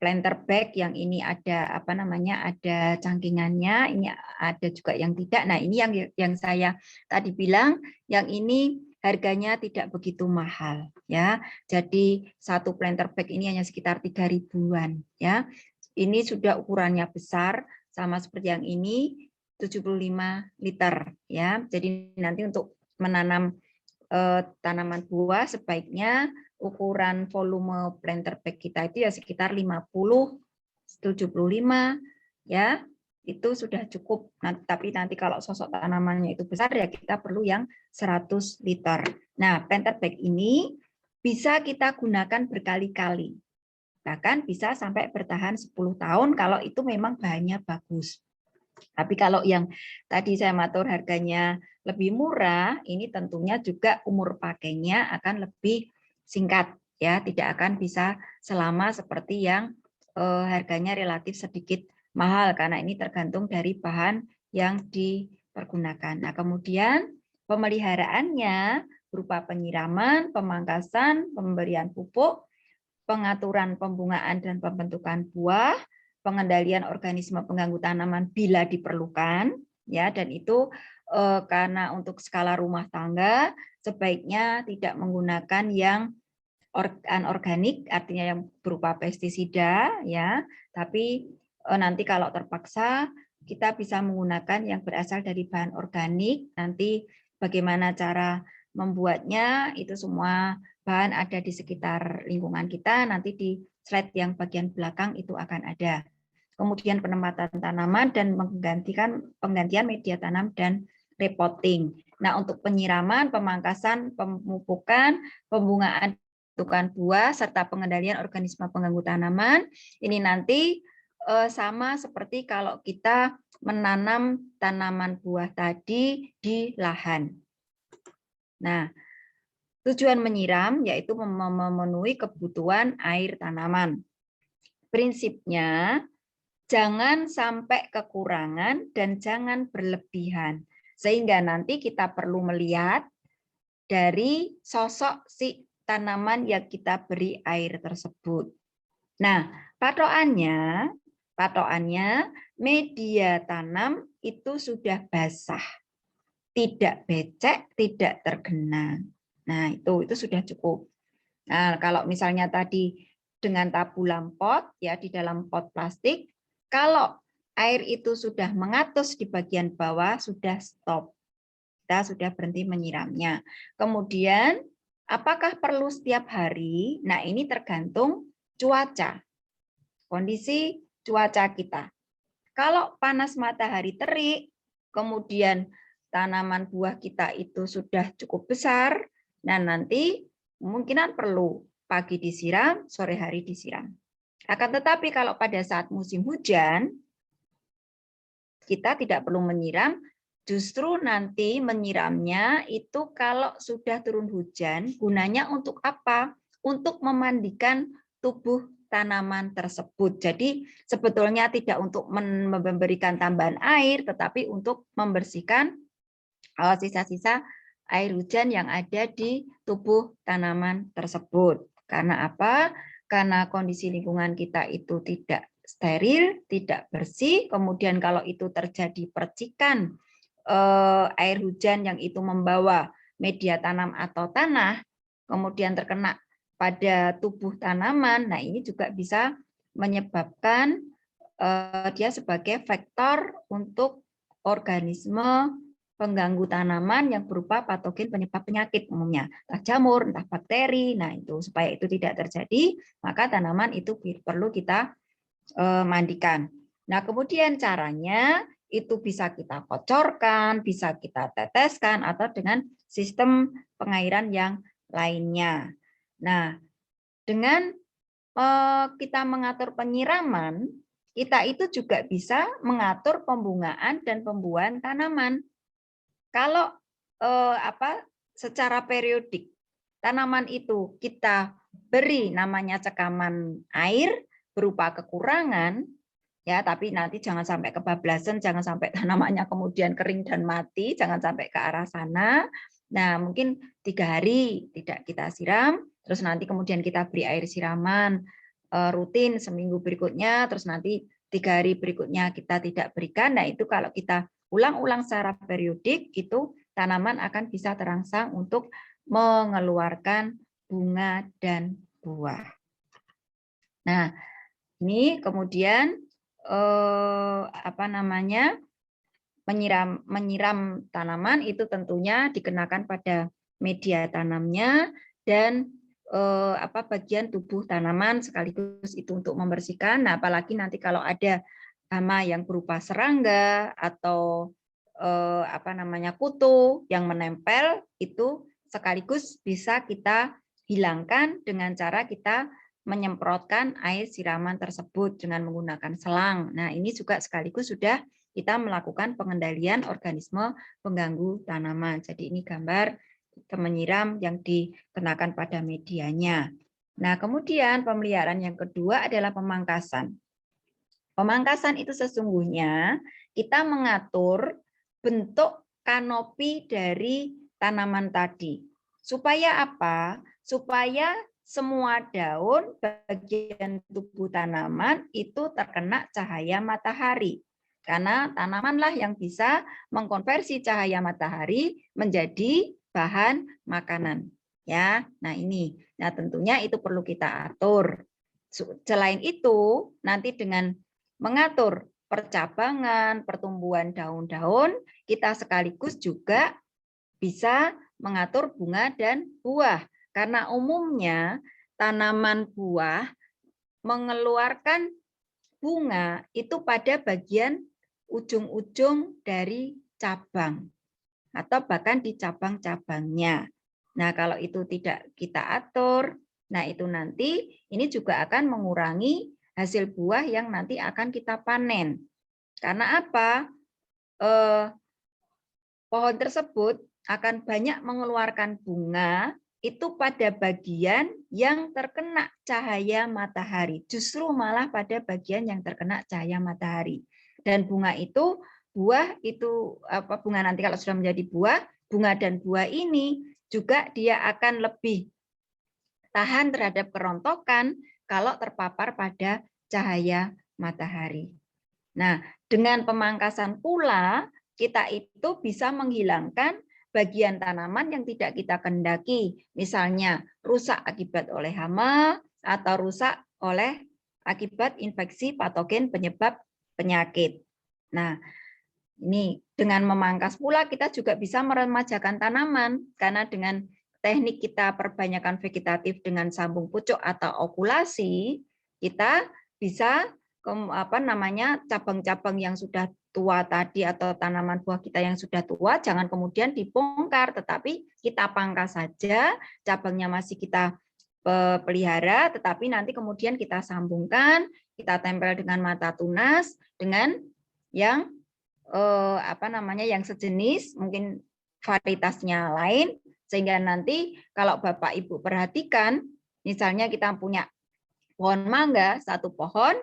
planter bag yang ini ada ada cangkingannya, ini ada juga yang tidak. Nah, ini yang saya tadi bilang, yang ini harganya tidak begitu mahal ya. Jadi satu planter bag ini hanya sekitar 3 ribuan ya. Ini sudah ukurannya besar sama seperti yang ini 75 liter ya. Jadi nanti untuk menanam tanaman buah sebaiknya ukuran volume planter bag kita itu ya sekitar 50 75 ya. itu sudah cukup. Tapi nanti kalau sosok tanamannya itu besar ya kita perlu yang 100 liter. Nah, planter bag ini bisa kita gunakan berkali-kali. Bahkan bisa sampai bertahan 10 tahun kalau itu memang bahannya bagus. Tapi kalau yang tadi saya matur harganya lebih murah, ini tentunya juga umur pakainya akan lebih singkat, ya, tidak akan bisa selama seperti yang harganya relatif sedikit mahal karena ini tergantung dari bahan yang dipergunakan. Nah, kemudian pemeliharaannya berupa penyiraman, pemangkasan, pemberian pupuk, pengaturan pembungaan dan pembentukan buah, pengendalian organisme pengganggu tanaman bila diperlukan, ya, dan itu karena untuk skala rumah tangga sebaiknya tidak menggunakan yang anorganik, artinya yang berupa pestisida, ya, tapi nanti kalau terpaksa kita bisa menggunakan yang berasal dari bahan organik. Nanti bagaimana cara membuatnya itu semua bahan ada di sekitar lingkungan kita, nanti di slide yang bagian belakang itu akan ada. Kemudian penempatan tanaman dan penggantian media tanam dan repotting. Nah, untuk penyiraman, pemangkasan, pemupukan, pembungaan buah, serta pengendalian organisme pengganggu tanaman, ini nanti sama seperti kalau kita menanam tanaman buah tadi di lahan. Nah, tujuan menyiram yaitu memenuhi kebutuhan air tanaman. Prinsipnya, jangan sampai kekurangan dan jangan berlebihan. Sehingga nanti kita perlu melihat dari sosok si tanaman yang kita beri air tersebut. Nah, patokannya media tanam itu sudah basah, tidak becek, tidak tergenang. Nah, itu sudah cukup. Nah, kalau misalnya tadi dengan tabulam pot, ya, di dalam pot plastik, kalau air itu sudah mengatus di bagian bawah, sudah stop. Kita sudah berhenti menyiramnya. Kemudian, apakah perlu setiap hari? Nah, ini tergantung cuaca, kondisi cuaca kita. Kalau panas matahari terik, kemudian tanaman buah kita itu sudah cukup besar, nah nanti kemungkinan perlu pagi disiram, sore hari disiram. Akan tetapi kalau pada saat musim hujan, kita tidak perlu menyiram, justru nanti menyiramnya itu kalau sudah turun hujan, gunanya untuk apa? Untuk memandikan tubuh tanaman tersebut. Jadi sebetulnya tidak untuk memberikan tambahan air, tetapi untuk membersihkan sisa-sisa air hujan yang ada di tubuh tanaman tersebut. Karena apa? Karena kondisi lingkungan kita itu tidak steril, tidak bersih, kemudian kalau itu terjadi percikan air hujan yang itu membawa media tanam atau tanah, kemudian terkena pada tubuh tanaman, nah ini juga bisa menyebabkan dia sebagai vektor untuk organisme pengganggu tanaman yang berupa patogen penyebab penyakit umumnya, entah jamur, entah bakteri. Nah, itu supaya itu tidak terjadi, maka tanaman itu perlu kita mandikan. Nah, kemudian caranya itu bisa kita kocorkan, bisa kita teteskan, atau dengan sistem pengairan yang lainnya. Nah, dengan kita mengatur penyiraman, kita itu juga bisa mengatur pembungaan dan pembuahan tanaman. Kalau secara periodik tanaman itu kita beri namanya cekaman air berupa kekurangan, ya, tapi nanti jangan sampai kebablasan, jangan sampai tanamannya kemudian kering dan mati, jangan sampai ke arah sana. Nah, mungkin 3 hari tidak kita siram, terus nanti kemudian kita beri air siraman rutin seminggu berikutnya, terus nanti 3 hari berikutnya kita tidak berikan. Nah, itu kalau kita ulang-ulang secara periodik, itu tanaman akan bisa terangsang untuk mengeluarkan bunga dan buah. Nah, ini kemudian menyiram tanaman itu tentunya dikenakan pada media tanamnya dan bagian tubuh tanaman sekaligus itu untuk membersihkan. Nah, apalagi nanti kalau ada hama yang berupa serangga atau kutu yang menempel, itu sekaligus bisa kita hilangkan dengan cara kita menyemprotkan air siraman tersebut dengan menggunakan selang. Nah, ini juga sekaligus sudah kita melakukan pengendalian organisme pengganggu tanaman. Jadi ini gambar menyiram yang dikenakan pada medianya. Nah, kemudian pemeliharaan yang kedua adalah pemangkasan. Pemangkasan itu sesungguhnya kita mengatur bentuk kanopi dari tanaman tadi. Supaya apa? Supaya semua daun bagian tubuh tanaman itu terkena cahaya matahari. Karena tanamanlah yang bisa mengkonversi cahaya matahari menjadi bahan makanan. Ya, nah ini. Nah, tentunya itu perlu kita atur. Selain itu, nanti dengan mengatur percabangan, pertumbuhan daun-daun, kita sekaligus juga bisa mengatur bunga dan buah. Karena umumnya tanaman buah mengeluarkan bunga itu pada bagian ujung-ujung dari cabang atau bahkan di cabang-cabangnya. Nah, kalau itu tidak kita atur, nah itu nanti ini juga akan mengurangi hasil buah yang nanti akan kita panen. Karena apa? Pohon tersebut akan banyak mengeluarkan bunga itu pada bagian yang terkena cahaya matahari. Justru malah pada bagian yang terkena cahaya matahari. Dan bunga itu, buah itu, bunga nanti kalau sudah menjadi buah, bunga dan buah ini juga dia akan lebih tahan terhadap kerontokan kalau terpapar pada cahaya matahari. Nah, dengan pemangkasan pula, kita itu bisa menghilangkan bagian tanaman yang tidak kita kendaki. Misalnya, rusak akibat oleh hama, atau rusak oleh akibat infeksi patogen penyebab penyakit. Nah, ini dengan memangkas pula kita juga bisa meremajakan tanaman, karena dengan teknik kita perbanyakan vegetatif dengan sambung pucuk atau okulasi, kita bisa cabang-cabang yang sudah tua tadi atau tanaman buah kita yang sudah tua jangan kemudian dibongkar, tetapi kita pangkas saja, cabangnya masih kita pelihara, tetapi nanti kemudian kita sambungkan, kita tempel dengan mata tunas dengan yang yang sejenis, mungkin varietasnya lain, sehingga nanti kalau Bapak Ibu perhatikan, misalnya kita punya pohon mangga, satu pohon,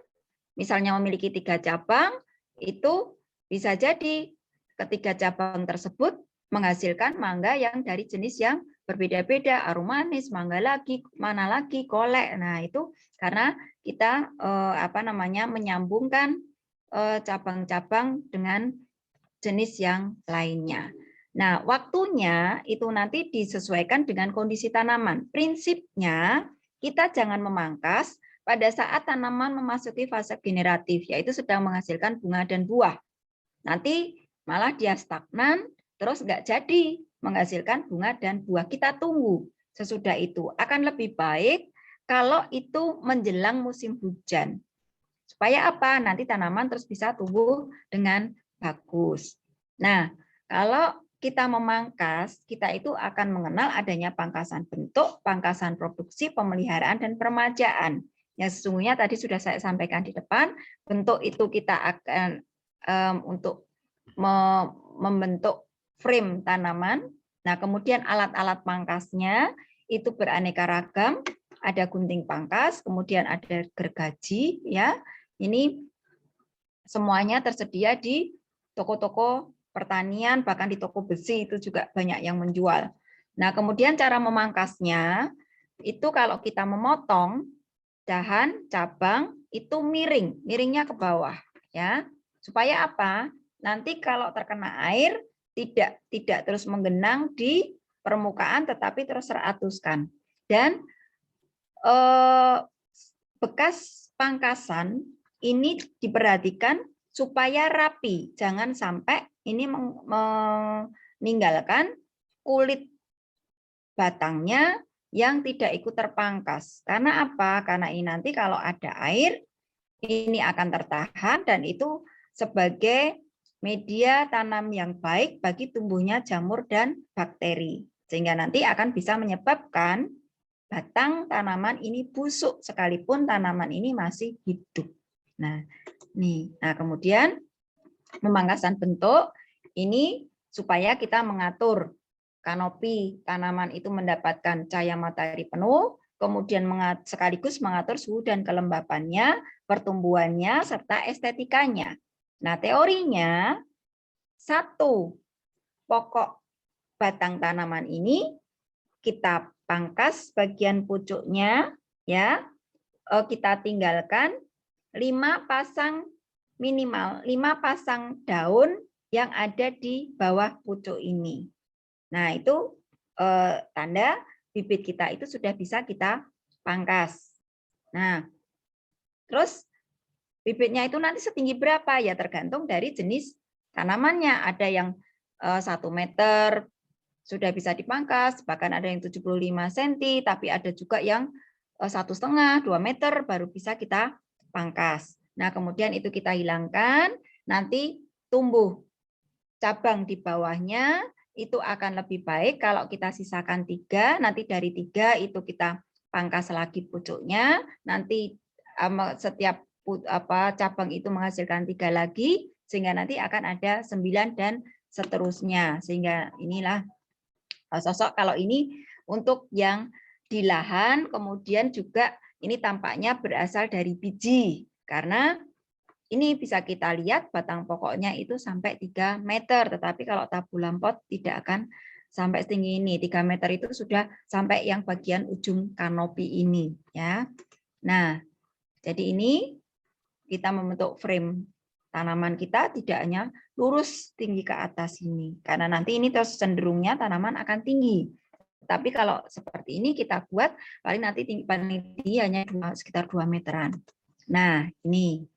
misalnya memiliki 3 cabang, itu bisa jadi ketiga cabang tersebut menghasilkan mangga yang dari jenis yang berbeda-beda, aromanis, mangga lagi, mana lagi, kolek. Nah, itu karena kita menyambungkan cabang-cabang dengan jenis yang lainnya. Nah, waktunya itu nanti disesuaikan dengan kondisi tanaman. Prinsipnya, kita jangan memangkas pada saat tanaman memasuki fase generatif, yaitu sedang menghasilkan bunga dan buah. Nanti malah dia stagnan, terus nggak jadi menghasilkan bunga dan buah. Kita tunggu sesudah itu. Akan lebih baik kalau itu menjelang musim hujan. Supaya apa? Nanti tanaman terus bisa tumbuh dengan bagus. Nah, kalau kita memangkas, kita itu akan mengenal adanya pangkasan bentuk, pangkasan produksi, pemeliharaan, dan peremajaan. Yang sesungguhnya tadi sudah saya sampaikan di depan, bentuk itu kita akan untuk membentuk frame tanaman. Nah, kemudian alat-alat pangkasnya itu beraneka ragam, ada gunting pangkas, kemudian ada gergaji, ya. Ini semuanya tersedia di toko-toko pertanian, bahkan di toko besi itu juga banyak yang menjual. Nah, kemudian cara memangkasnya itu kalau kita memotong dahan, cabang itu miring, miringnya ke bawah, ya. Supaya apa? Nanti kalau terkena air tidak terus menggenang di permukaan, tetapi terus teratuskan. Dan bekas pangkasan ini diperhatikan supaya rapi, jangan sampai ini meninggalkan kulit batangnya yang tidak ikut terpangkas. Karena apa? Karena ini nanti kalau ada air, ini akan tertahan dan itu sebagai media tanam yang baik bagi tumbuhnya jamur dan bakteri. Sehingga nanti akan bisa menyebabkan batang tanaman ini busuk sekalipun tanaman ini masih hidup. Nah, kemudian pemangkasan bentuk ini supaya kita mengatur kanopi tanaman itu mendapatkan cahaya matahari penuh, kemudian sekaligus mengatur suhu dan kelembapannya, pertumbuhannya, serta estetikanya. Nah, teorinya satu pokok batang tanaman ini kita pangkas bagian pucuknya, ya, kita tinggalkan 5 pasang minimal 5 pasang daun yang ada di bawah pucuk ini. Nah, itu tanda bibit kita itu sudah bisa kita pangkas. Nah, terus bibitnya itu nanti setinggi berapa? Ya tergantung dari jenis tanamannya. Ada yang 1 meter sudah bisa dipangkas, bahkan ada yang 75 cm, tapi ada juga yang 1,5, 2 meter baru bisa kita pangkas. Nah, kemudian itu kita hilangkan, nanti tumbuh cabang di bawahnya itu akan lebih baik kalau kita sisakan 3, nanti dari 3 itu kita pangkas lagi pucuknya, nanti setiap cabang itu menghasilkan 3 lagi, sehingga nanti akan ada 9 dan seterusnya. Sehingga inilah sosok kalau ini untuk yang di lahan, kemudian juga ini tampaknya berasal dari biji, karena ini bisa kita lihat batang pokoknya itu sampai 3 meter, tetapi kalau tabulam pot tidak akan sampai setinggi ini. 3 meter itu sudah sampai yang bagian ujung kanopi ini, ya. Nah, jadi ini kita membentuk frame tanaman kita tidak hanya lurus tinggi ke atas ini, karena nanti ini terus cenderungnya tanaman akan tinggi. Tapi kalau seperti ini kita buat paling nanti tinggi hanya sekitar 2 meteran. Nah, ini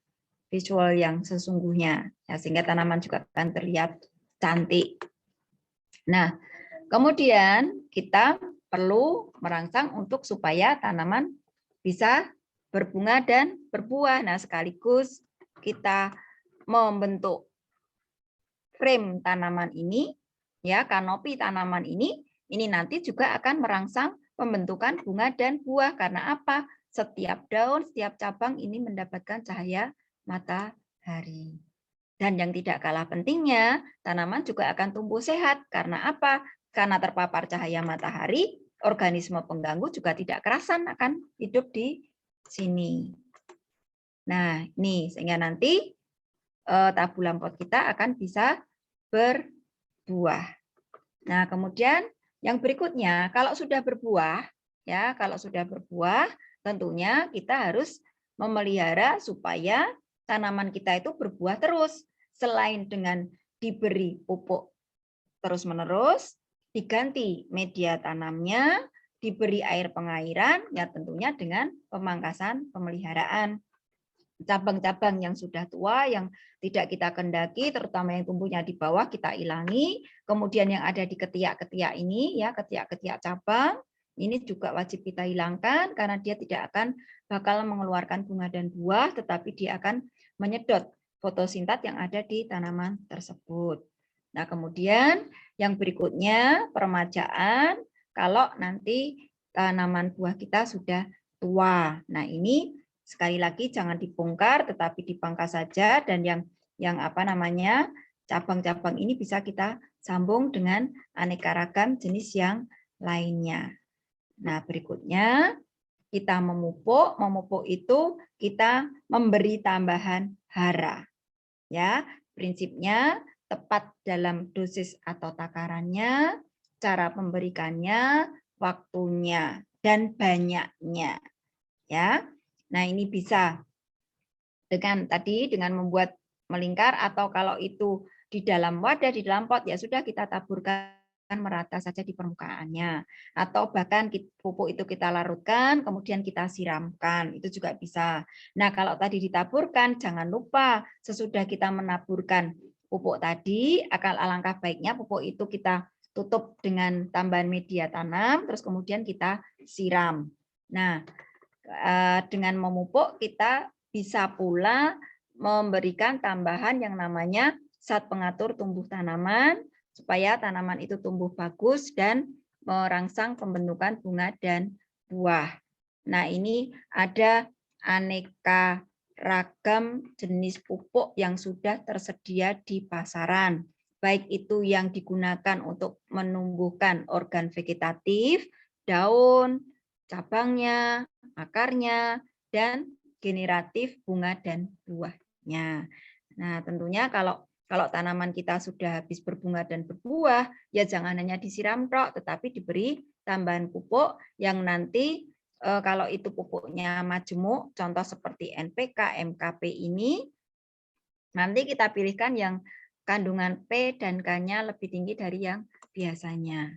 visual yang sesungguhnya, ya, sehingga tanaman juga akan terlihat cantik. Nah, kemudian kita perlu merangsang untuk supaya tanaman bisa berbunga dan berbuah. Nah, sekaligus kita membentuk frame tanaman ini, ya, kanopi tanaman ini nanti juga akan merangsang pembentukan bunga dan buah. Karena apa? Setiap daun, setiap cabang ini mendapatkan cahaya matahari. Dan yang tidak kalah pentingnya, tanaman juga akan tumbuh sehat. Karena apa? Karena terpapar cahaya matahari, organisme pengganggu juga tidak kerasan akan hidup di sini. Nah, ini sehingga nanti tabulam pot kita akan bisa berbuah. Nah, kemudian yang berikutnya, kalau sudah berbuah, ya, kalau sudah berbuah, tentunya kita harus memelihara supaya tanaman kita itu berbuah terus. Selain dengan diberi pupuk terus-menerus, diganti media tanamnya, diberi air pengairan, ya tentunya dengan pemangkasan pemeliharaan. Cabang-cabang yang sudah tua, yang tidak kita kendaki, terutama yang tumbuhnya di bawah, kita hilangi. Kemudian yang ada di ketiak-ketiak ini, ya ketiak-ketiak cabang, ini juga wajib kita hilangkan karena dia tidak akan bakal mengeluarkan bunga dan buah, tetapi dia akan menyedot fotosintat yang ada di tanaman tersebut. Nah, kemudian yang berikutnya peremajaan kalau nanti tanaman buah kita sudah tua. Nah, ini sekali lagi jangan dibongkar tetapi dipangkas saja, dan yang apa namanya cabang-cabang ini bisa kita sambung dengan aneka ragam jenis yang lainnya. Nah, berikutnya kita memupuk. Memupuk itu kita memberi tambahan hara. Ya, prinsipnya tepat dalam dosis atau takarannya, cara pemberikannya, waktunya, dan banyaknya. Ya. Nah, ini bisa dengan membuat melingkar, atau kalau itu di dalam wadah, di dalam pot, ya sudah kita taburkan merata saja di permukaannya. Atau bahkan pupuk itu kita larutkan, kemudian kita siramkan, itu juga bisa. Nah, kalau tadi ditaburkan, jangan lupa sesudah kita menaburkan pupuk tadi, alangkah baiknya pupuk itu kita tutup dengan tambahan media tanam, terus kemudian kita siram. Nah, dengan memupuk kita bisa pula memberikan tambahan yang namanya zat pengatur tumbuh tanaman supaya tanaman itu tumbuh bagus dan merangsang pembentukan bunga dan buah. Nah, ini ada aneka ragam jenis pupuk yang sudah tersedia di pasaran. Baik itu yang digunakan untuk menumbuhkan organ vegetatif, daun, cabangnya, akarnya, dan generatif bunga dan buahnya. Nah, tentunya kalau tanaman kita sudah habis berbunga dan berbuah, ya jangan hanya disiram tok, tetapi diberi tambahan pupuk yang nanti kalau itu pupuknya majemuk, contoh seperti NPK, MKP ini, nanti kita pilihkan yang kandungan P dan K-nya lebih tinggi dari yang biasanya.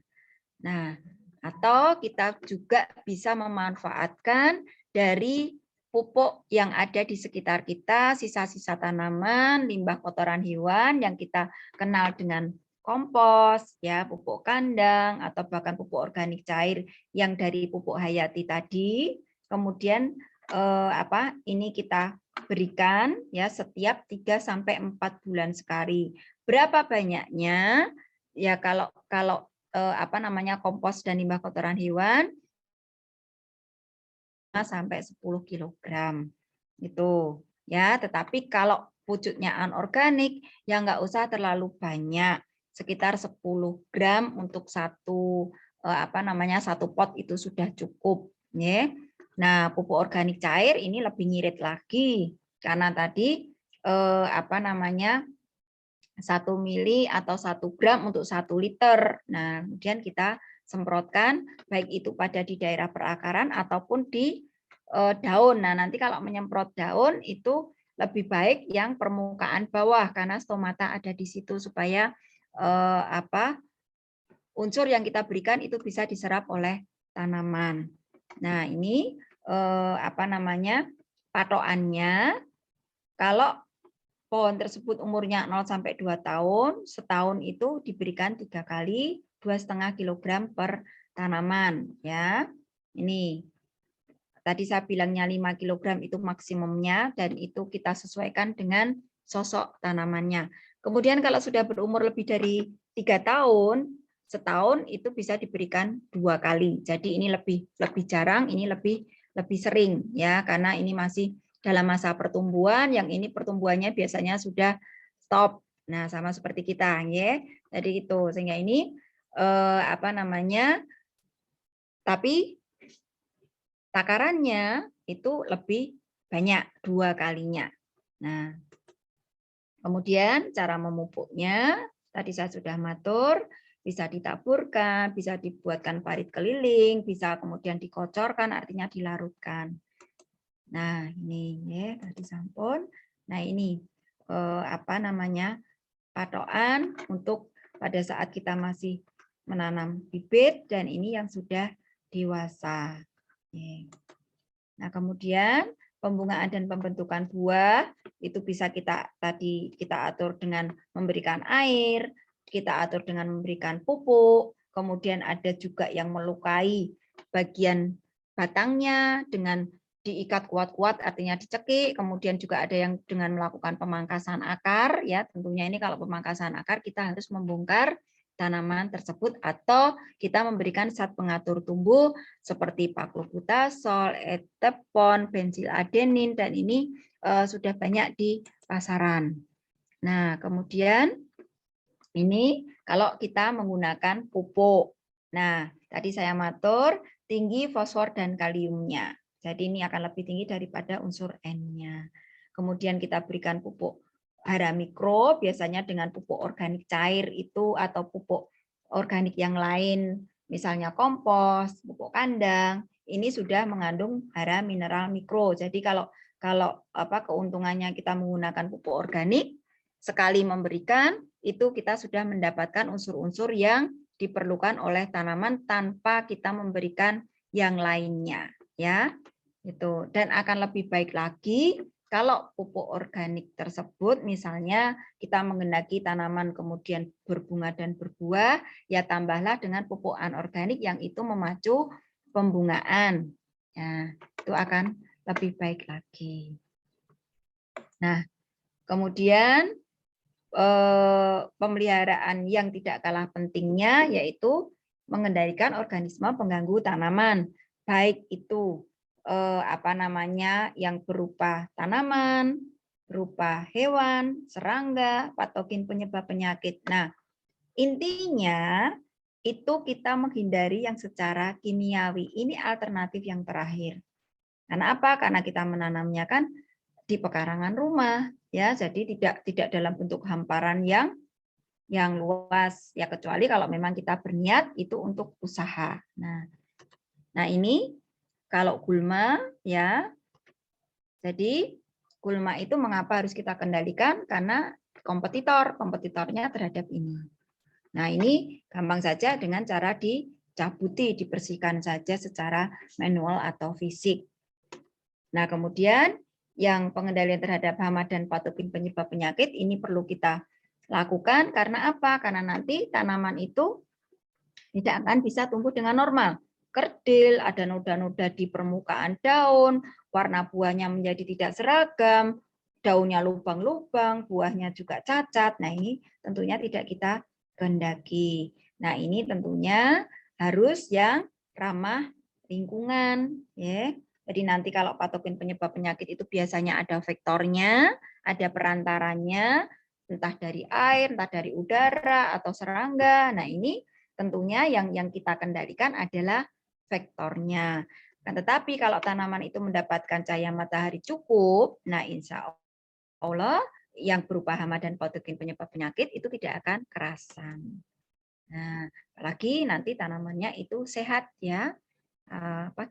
Nah, atau kita juga bisa memanfaatkan dari pupuk yang ada di sekitar kita, sisa-sisa tanaman, limbah kotoran hewan yang kita kenal dengan kompos, ya, pupuk kandang atau bahkan pupuk organik cair yang dari pupuk hayati tadi. Kemudian ini kita berikan ya setiap 3 sampai 4 bulan sekali. Berapa banyaknya? Ya kalau kompos dan limbah kotoran hewan sampai 10 kg itu ya. Tetapi kalau wujudnya anorganik ya nggak usah terlalu banyak, sekitar 10 gram untuk satu satu pot itu sudah cukup ya. Nah, pupuk organik cair ini lebih ngirit lagi karena tadi 1 mili atau 1 gram untuk 1 liter. Nah, kemudian kita semprotkan baik itu pada di daerah perakaran ataupun di daun. Nah, nanti kalau menyemprot daun itu lebih baik yang permukaan bawah karena stomata ada di situ supaya unsur yang kita berikan itu bisa diserap oleh tanaman. Nah, ini patokannya kalau pohon tersebut umurnya 0 sampai 2 tahun, setahun itu diberikan 3 kali 2,5 kg per tanaman ya. Ini tadi saya bilangnya 5 kg itu maksimumnya dan itu kita sesuaikan dengan sosok tanamannya. Kemudian kalau sudah berumur lebih dari 3 tahun, setahun itu bisa diberikan 2 kali. Jadi ini lebih jarang, ini lebih sering ya karena ini masih dalam masa pertumbuhan, yang ini pertumbuhannya biasanya sudah stop. Nah, sama seperti kita ya. Jadi itu sehingga ini tapi takarannya itu lebih banyak 2 kalinya. Nah, kemudian cara memupuknya tadi saya sudah matur, bisa ditaburkan, bisa dibuatkan parit keliling, bisa kemudian dikocorkan artinya dilarutkan. Nah, ini ya tadi sampun. Nah, ini patokan untuk pada saat kita masih menanam bibit dan ini yang sudah dewasa. Nah, kemudian pembungaan dan pembentukan buah itu bisa kita atur dengan memberikan air, kita atur dengan memberikan pupuk, kemudian ada juga yang melukai bagian batangnya dengan diikat kuat-kuat artinya dicekik, kemudian juga ada yang dengan melakukan pemangkasan akar ya. Tentunya ini kalau pemangkasan akar kita harus membongkar tanaman tersebut atau kita memberikan zat pengatur tumbuh seperti paklobutasol, etepon, bensiladenin dan ini sudah banyak di pasaran. Nah, kemudian ini kalau kita menggunakan pupuk. Nah, tadi saya matur tinggi fosfor dan kaliumnya. Jadi ini akan lebih tinggi daripada unsur N-nya. Kemudian kita berikan pupuk hara mikro, biasanya dengan pupuk organik cair itu atau pupuk organik yang lain, misalnya kompos, pupuk kandang, ini sudah mengandung hara mineral mikro. Jadi kalau keuntungannya kita menggunakan pupuk organik, sekali memberikan, itu kita sudah mendapatkan unsur-unsur yang diperlukan oleh tanaman tanpa kita memberikan yang lainnya. Ya, itu. Dan akan lebih baik lagi kalau pupuk organik tersebut misalnya kita menghendaki tanaman kemudian berbunga dan berbuah, ya tambahlah dengan pupuk anorganik yang itu memacu pembungaan. Ya, itu akan lebih baik lagi. Nah, kemudian pemeliharaan yang tidak kalah pentingnya yaitu mengendalikan organisme pengganggu tanaman, baik itu yang berupa tanaman, berupa hewan, serangga, patogen penyebab penyakit. Nah, intinya itu kita menghindari yang secara kimiawi. Ini alternatif yang terakhir. Karena apa? Karena kita menanamnya kan di pekarangan rumah, ya. Jadi tidak dalam bentuk hamparan yang luas, ya, kecuali kalau memang kita berniat itu untuk usaha. Nah ini kalau gulma, ya. Jadi gulma itu mengapa harus kita kendalikan? Karena kompetitornya terhadap ini. Nah, ini gampang saja dengan cara dicabuti, dibersihkan saja secara manual atau fisik. Nah, kemudian yang pengendalian terhadap hama dan patogen penyebab penyakit ini perlu kita lakukan karena apa? Karena nanti tanaman itu tidak akan bisa tumbuh dengan normal. Kerdil, ada noda-noda di permukaan daun, warna buahnya menjadi tidak seragam, daunnya lubang-lubang, buahnya juga cacat. Nah, ini tentunya tidak kita kehendaki. Nah, ini tentunya harus yang ramah lingkungan, ya. Jadi nanti kalau patogen penyebab penyakit itu biasanya ada vektornya, ada perantaranya, entah dari air, entah dari udara atau serangga. Nah, ini tentunya yang kita kendalikan adalah vektornya. Kan tetapi kalau tanaman itu mendapatkan cahaya matahari cukup, nah insya Allah yang berupa hama dan patogen penyebab penyakit itu tidak akan kerasan. Nah, apalagi nanti tanamannya itu sehat, ya,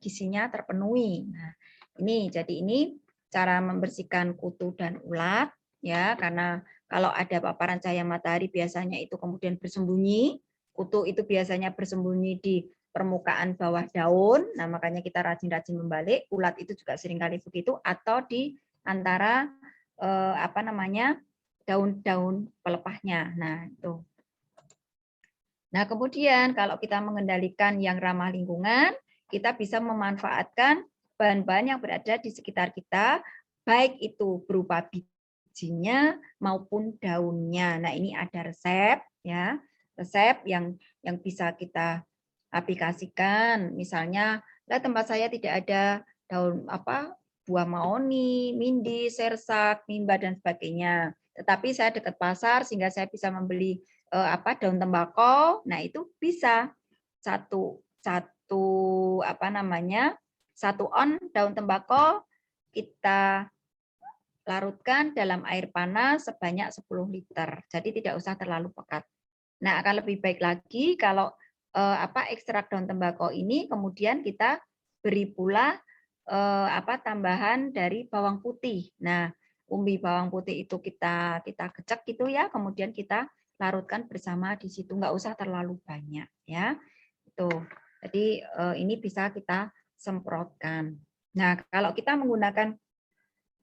gizinya terpenuhi. Nah, ini cara membersihkan kutu dan ulat, ya, karena kalau ada paparan cahaya matahari biasanya itu kemudian bersembunyi. Kutu itu biasanya bersembunyi di permukaan bawah daun. Nah, makanya kita rajin-rajin membalik. Ulat itu juga seringkali begitu, atau di antara daun-daun pelepahnya. Nah, itu. Nah, kemudian kalau kita mengendalikan yang ramah lingkungan, kita bisa memanfaatkan bahan-bahan yang berada di sekitar kita, baik itu berupa bijinya maupun daunnya. Nah, ini ada resep, ya, resep yang bisa kita aplikasikan. Misalnya, tempat saya tidak ada daun buah mahoni, mindi, sersak, mimba dan sebagainya. Tetapi saya dekat pasar sehingga saya bisa membeli daun tembakau. Nah, itu bisa satu on daun tembakau kita larutkan dalam air panas sebanyak 10 liter. Jadi tidak usah terlalu pekat. Nah, akan lebih baik lagi kalau ekstrak daun tembakau ini kemudian kita beri pula tambahan dari bawang putih. Nah, umbi bawang putih itu kita gecek gitu, ya, kemudian kita larutkan bersama di situ, nggak usah terlalu banyak, ya. Itu. Jadi ini bisa kita semprotkan. Nah, kalau kita menggunakan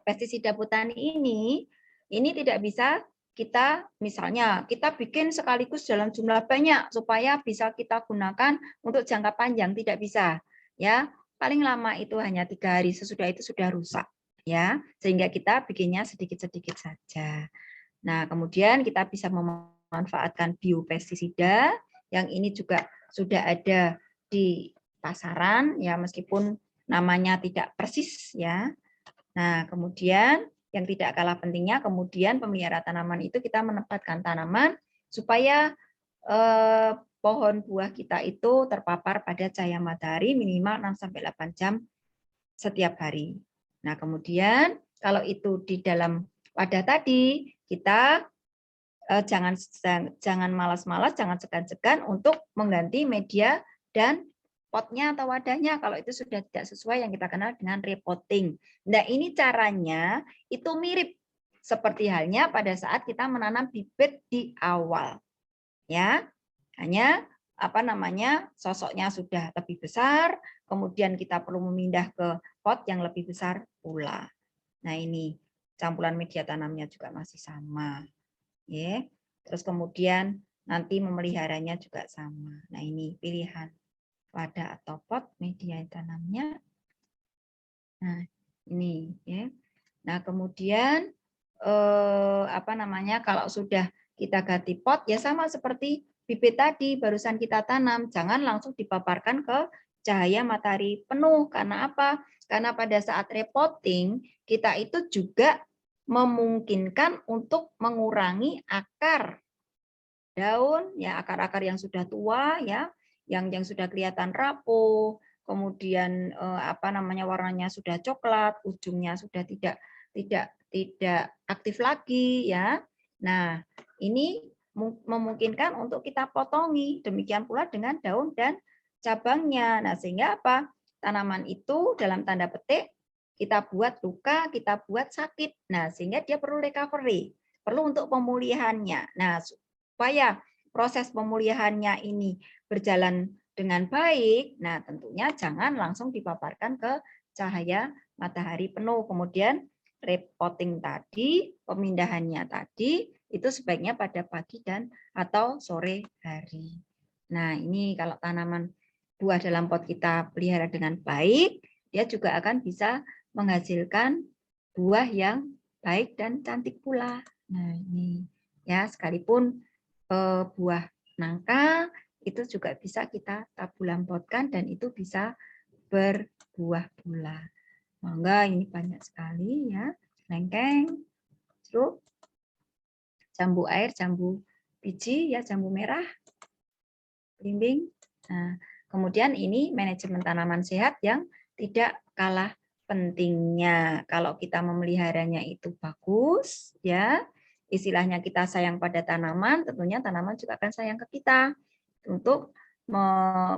pestisida botani ini tidak bisa kita misalnya kita bikin sekaligus dalam jumlah banyak supaya bisa kita gunakan untuk jangka panjang, tidak bisa, ya. Paling lama itu hanya 3 hari, sesudah itu sudah rusak, ya. Sehingga kita bikinnya sedikit-sedikit saja. Nah, kemudian kita bisa memanfaatkan biopestisida yang ini juga sudah ada di pasaran, ya, meskipun namanya tidak persis, ya. Nah, kemudian yang tidak kalah pentingnya, kemudian pemelihara tanaman itu kita menempatkan tanaman supaya pohon buah kita itu terpapar pada cahaya matahari minimal 6-8 jam setiap hari. Nah, kemudian kalau itu di dalam wadah tadi, kita jangan malas-malas, jangan segan-segan untuk mengganti media dan potnya atau wadahnya kalau itu sudah tidak sesuai yang kita kenal dengan repotting. Nah, ini caranya itu mirip seperti halnya pada saat kita menanam bibit di awal. Ya. Hanya sosoknya sudah lebih besar, kemudian kita perlu memindah ke pot yang lebih besar pula. Nah, ini campuran media tanamnya juga masih sama. Ya. Terus kemudian nanti memeliharanya juga sama. Nah, ini pilihan wadah atau pot media tanamnya. Nah, ini, ya. Nah, kemudian kalau sudah kita ganti pot ya sama seperti bibit tadi barusan kita tanam, jangan langsung dipaparkan ke cahaya matahari penuh. Karena apa? Karena pada saat repotting kita itu juga memungkinkan untuk mengurangi akar daun, ya akar-akar yang sudah tua, ya, yang sudah kelihatan rapuh, kemudian warnanya sudah coklat, ujungnya sudah tidak aktif lagi, ya. Nah, ini memungkinkan untuk kita potongi, demikian pula dengan daun dan cabangnya. Nah, sehingga apa? Tanaman itu dalam tanda petik kita buat luka, kita buat sakit. Nah, sehingga dia perlu recovery, perlu untuk pemulihannya. Nah, supaya proses pemulihannya ini berjalan dengan baik, nah tentunya jangan langsung dipaparkan ke cahaya matahari penuh. Kemudian repotting tadi, pemindahannya tadi, itu sebaiknya pada pagi dan atau sore hari. Nah, ini kalau tanaman buah dalam pot kita pelihara dengan baik, dia juga akan bisa menghasilkan buah yang baik dan cantik pula. Nah, ini ya, sekalipun buah nangka itu juga bisa kita tabulampotkan dan itu bisa berbuah pula. Mangga ini banyak sekali ya, lengkeng, jeruk, jambu air, jambu biji ya, jambu merah, belimbing. Nah, kemudian ini manajemen tanaman sehat yang tidak kalah pentingnya. Kalau kita memeliharanya itu bagus, ya, istilahnya kita sayang pada tanaman, tentunya tanaman juga akan sayang ke kita untuk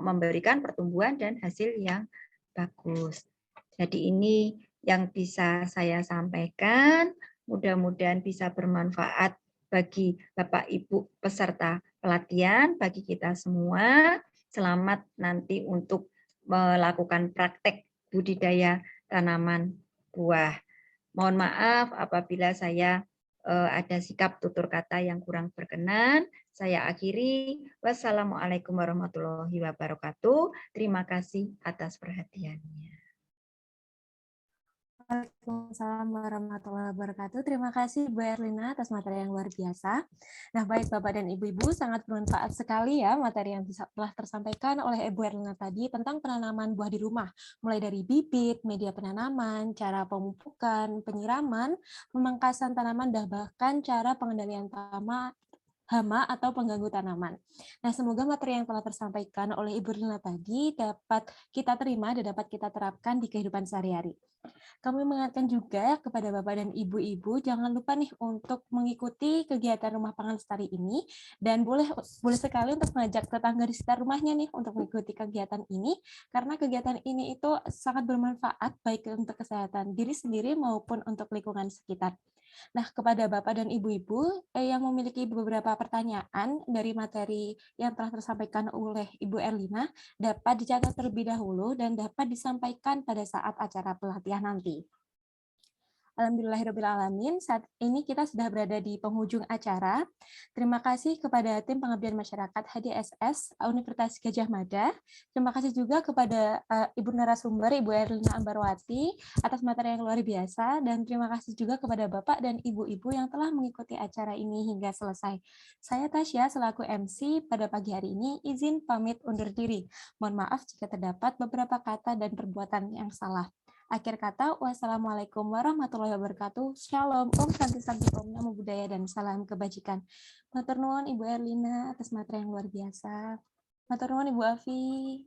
memberikan pertumbuhan dan hasil yang bagus. Jadi ini yang bisa saya sampaikan, mudah-mudahan bisa bermanfaat bagi Bapak Ibu peserta pelatihan, bagi kita semua. Selamat nanti untuk melakukan praktek budidaya tanaman buah. Mohon maaf apabila saya ada sikap tutur kata yang kurang berkenan. Saya akhiri. Wassalamualaikum warahmatullahi wabarakatuh. Terima kasih atas perhatiannya. Waalaikumsalam warahmatullahi wabarakatuh. Terima kasih Bu Erlina atas materi yang luar biasa. Nah, baik Bapak dan Ibu-Ibu, sangat bermanfaat sekali ya materi yang telah tersampaikan oleh Ibu Erlina tadi tentang penanaman buah di rumah, mulai dari bibit, media penanaman, cara pemupukan, penyiraman, pemangkasan tanaman, dan bahkan cara pengendalian hama atau pengganggu tanaman. Nah, semoga materi yang telah tersampaikan oleh Ibu Erlina tadi dapat kita terima dan dapat kita terapkan di kehidupan sehari-hari. Kami mengingatkan juga kepada Bapak dan Ibu-ibu, jangan lupa nih untuk mengikuti kegiatan Rumah Pangan Lestari ini, dan boleh sekali untuk mengajak tetangga di sekitar rumahnya nih untuk mengikuti kegiatan ini, karena kegiatan ini itu sangat bermanfaat baik untuk kesehatan diri sendiri maupun untuk lingkungan sekitar. Nah, kepada Bapak dan Ibu-ibu yang memiliki beberapa pertanyaan dari materi yang telah tersampaikan oleh Ibu Erlina, dapat dicatat terlebih dahulu dan dapat disampaikan pada saat acara pelatihan nanti. Alhamdulillahirrahmanirrahim, saat ini kita sudah berada di penghujung acara. Terima kasih kepada tim pengabdian masyarakat HDSS Universitas Gadjah Mada. Terima kasih juga kepada Ibu narasumber, Ibu Erlina Ambarwati, atas materi yang luar biasa. Dan terima kasih juga kepada Bapak dan Ibu-Ibu yang telah mengikuti acara ini hingga selesai. Saya Tasya, selaku MC pada pagi hari ini, izin pamit undur diri. Mohon maaf jika terdapat beberapa kata dan perbuatan yang salah. Akhir kata, wassalamualaikum warahmatullahi wabarakatuh. Shalom, Om Santi Santi, Om Namo Buddhaya, dan salam kebajikan. Matur nuwun Ibu Erlina atas materi yang luar biasa. Matur nuwun Ibu Afi.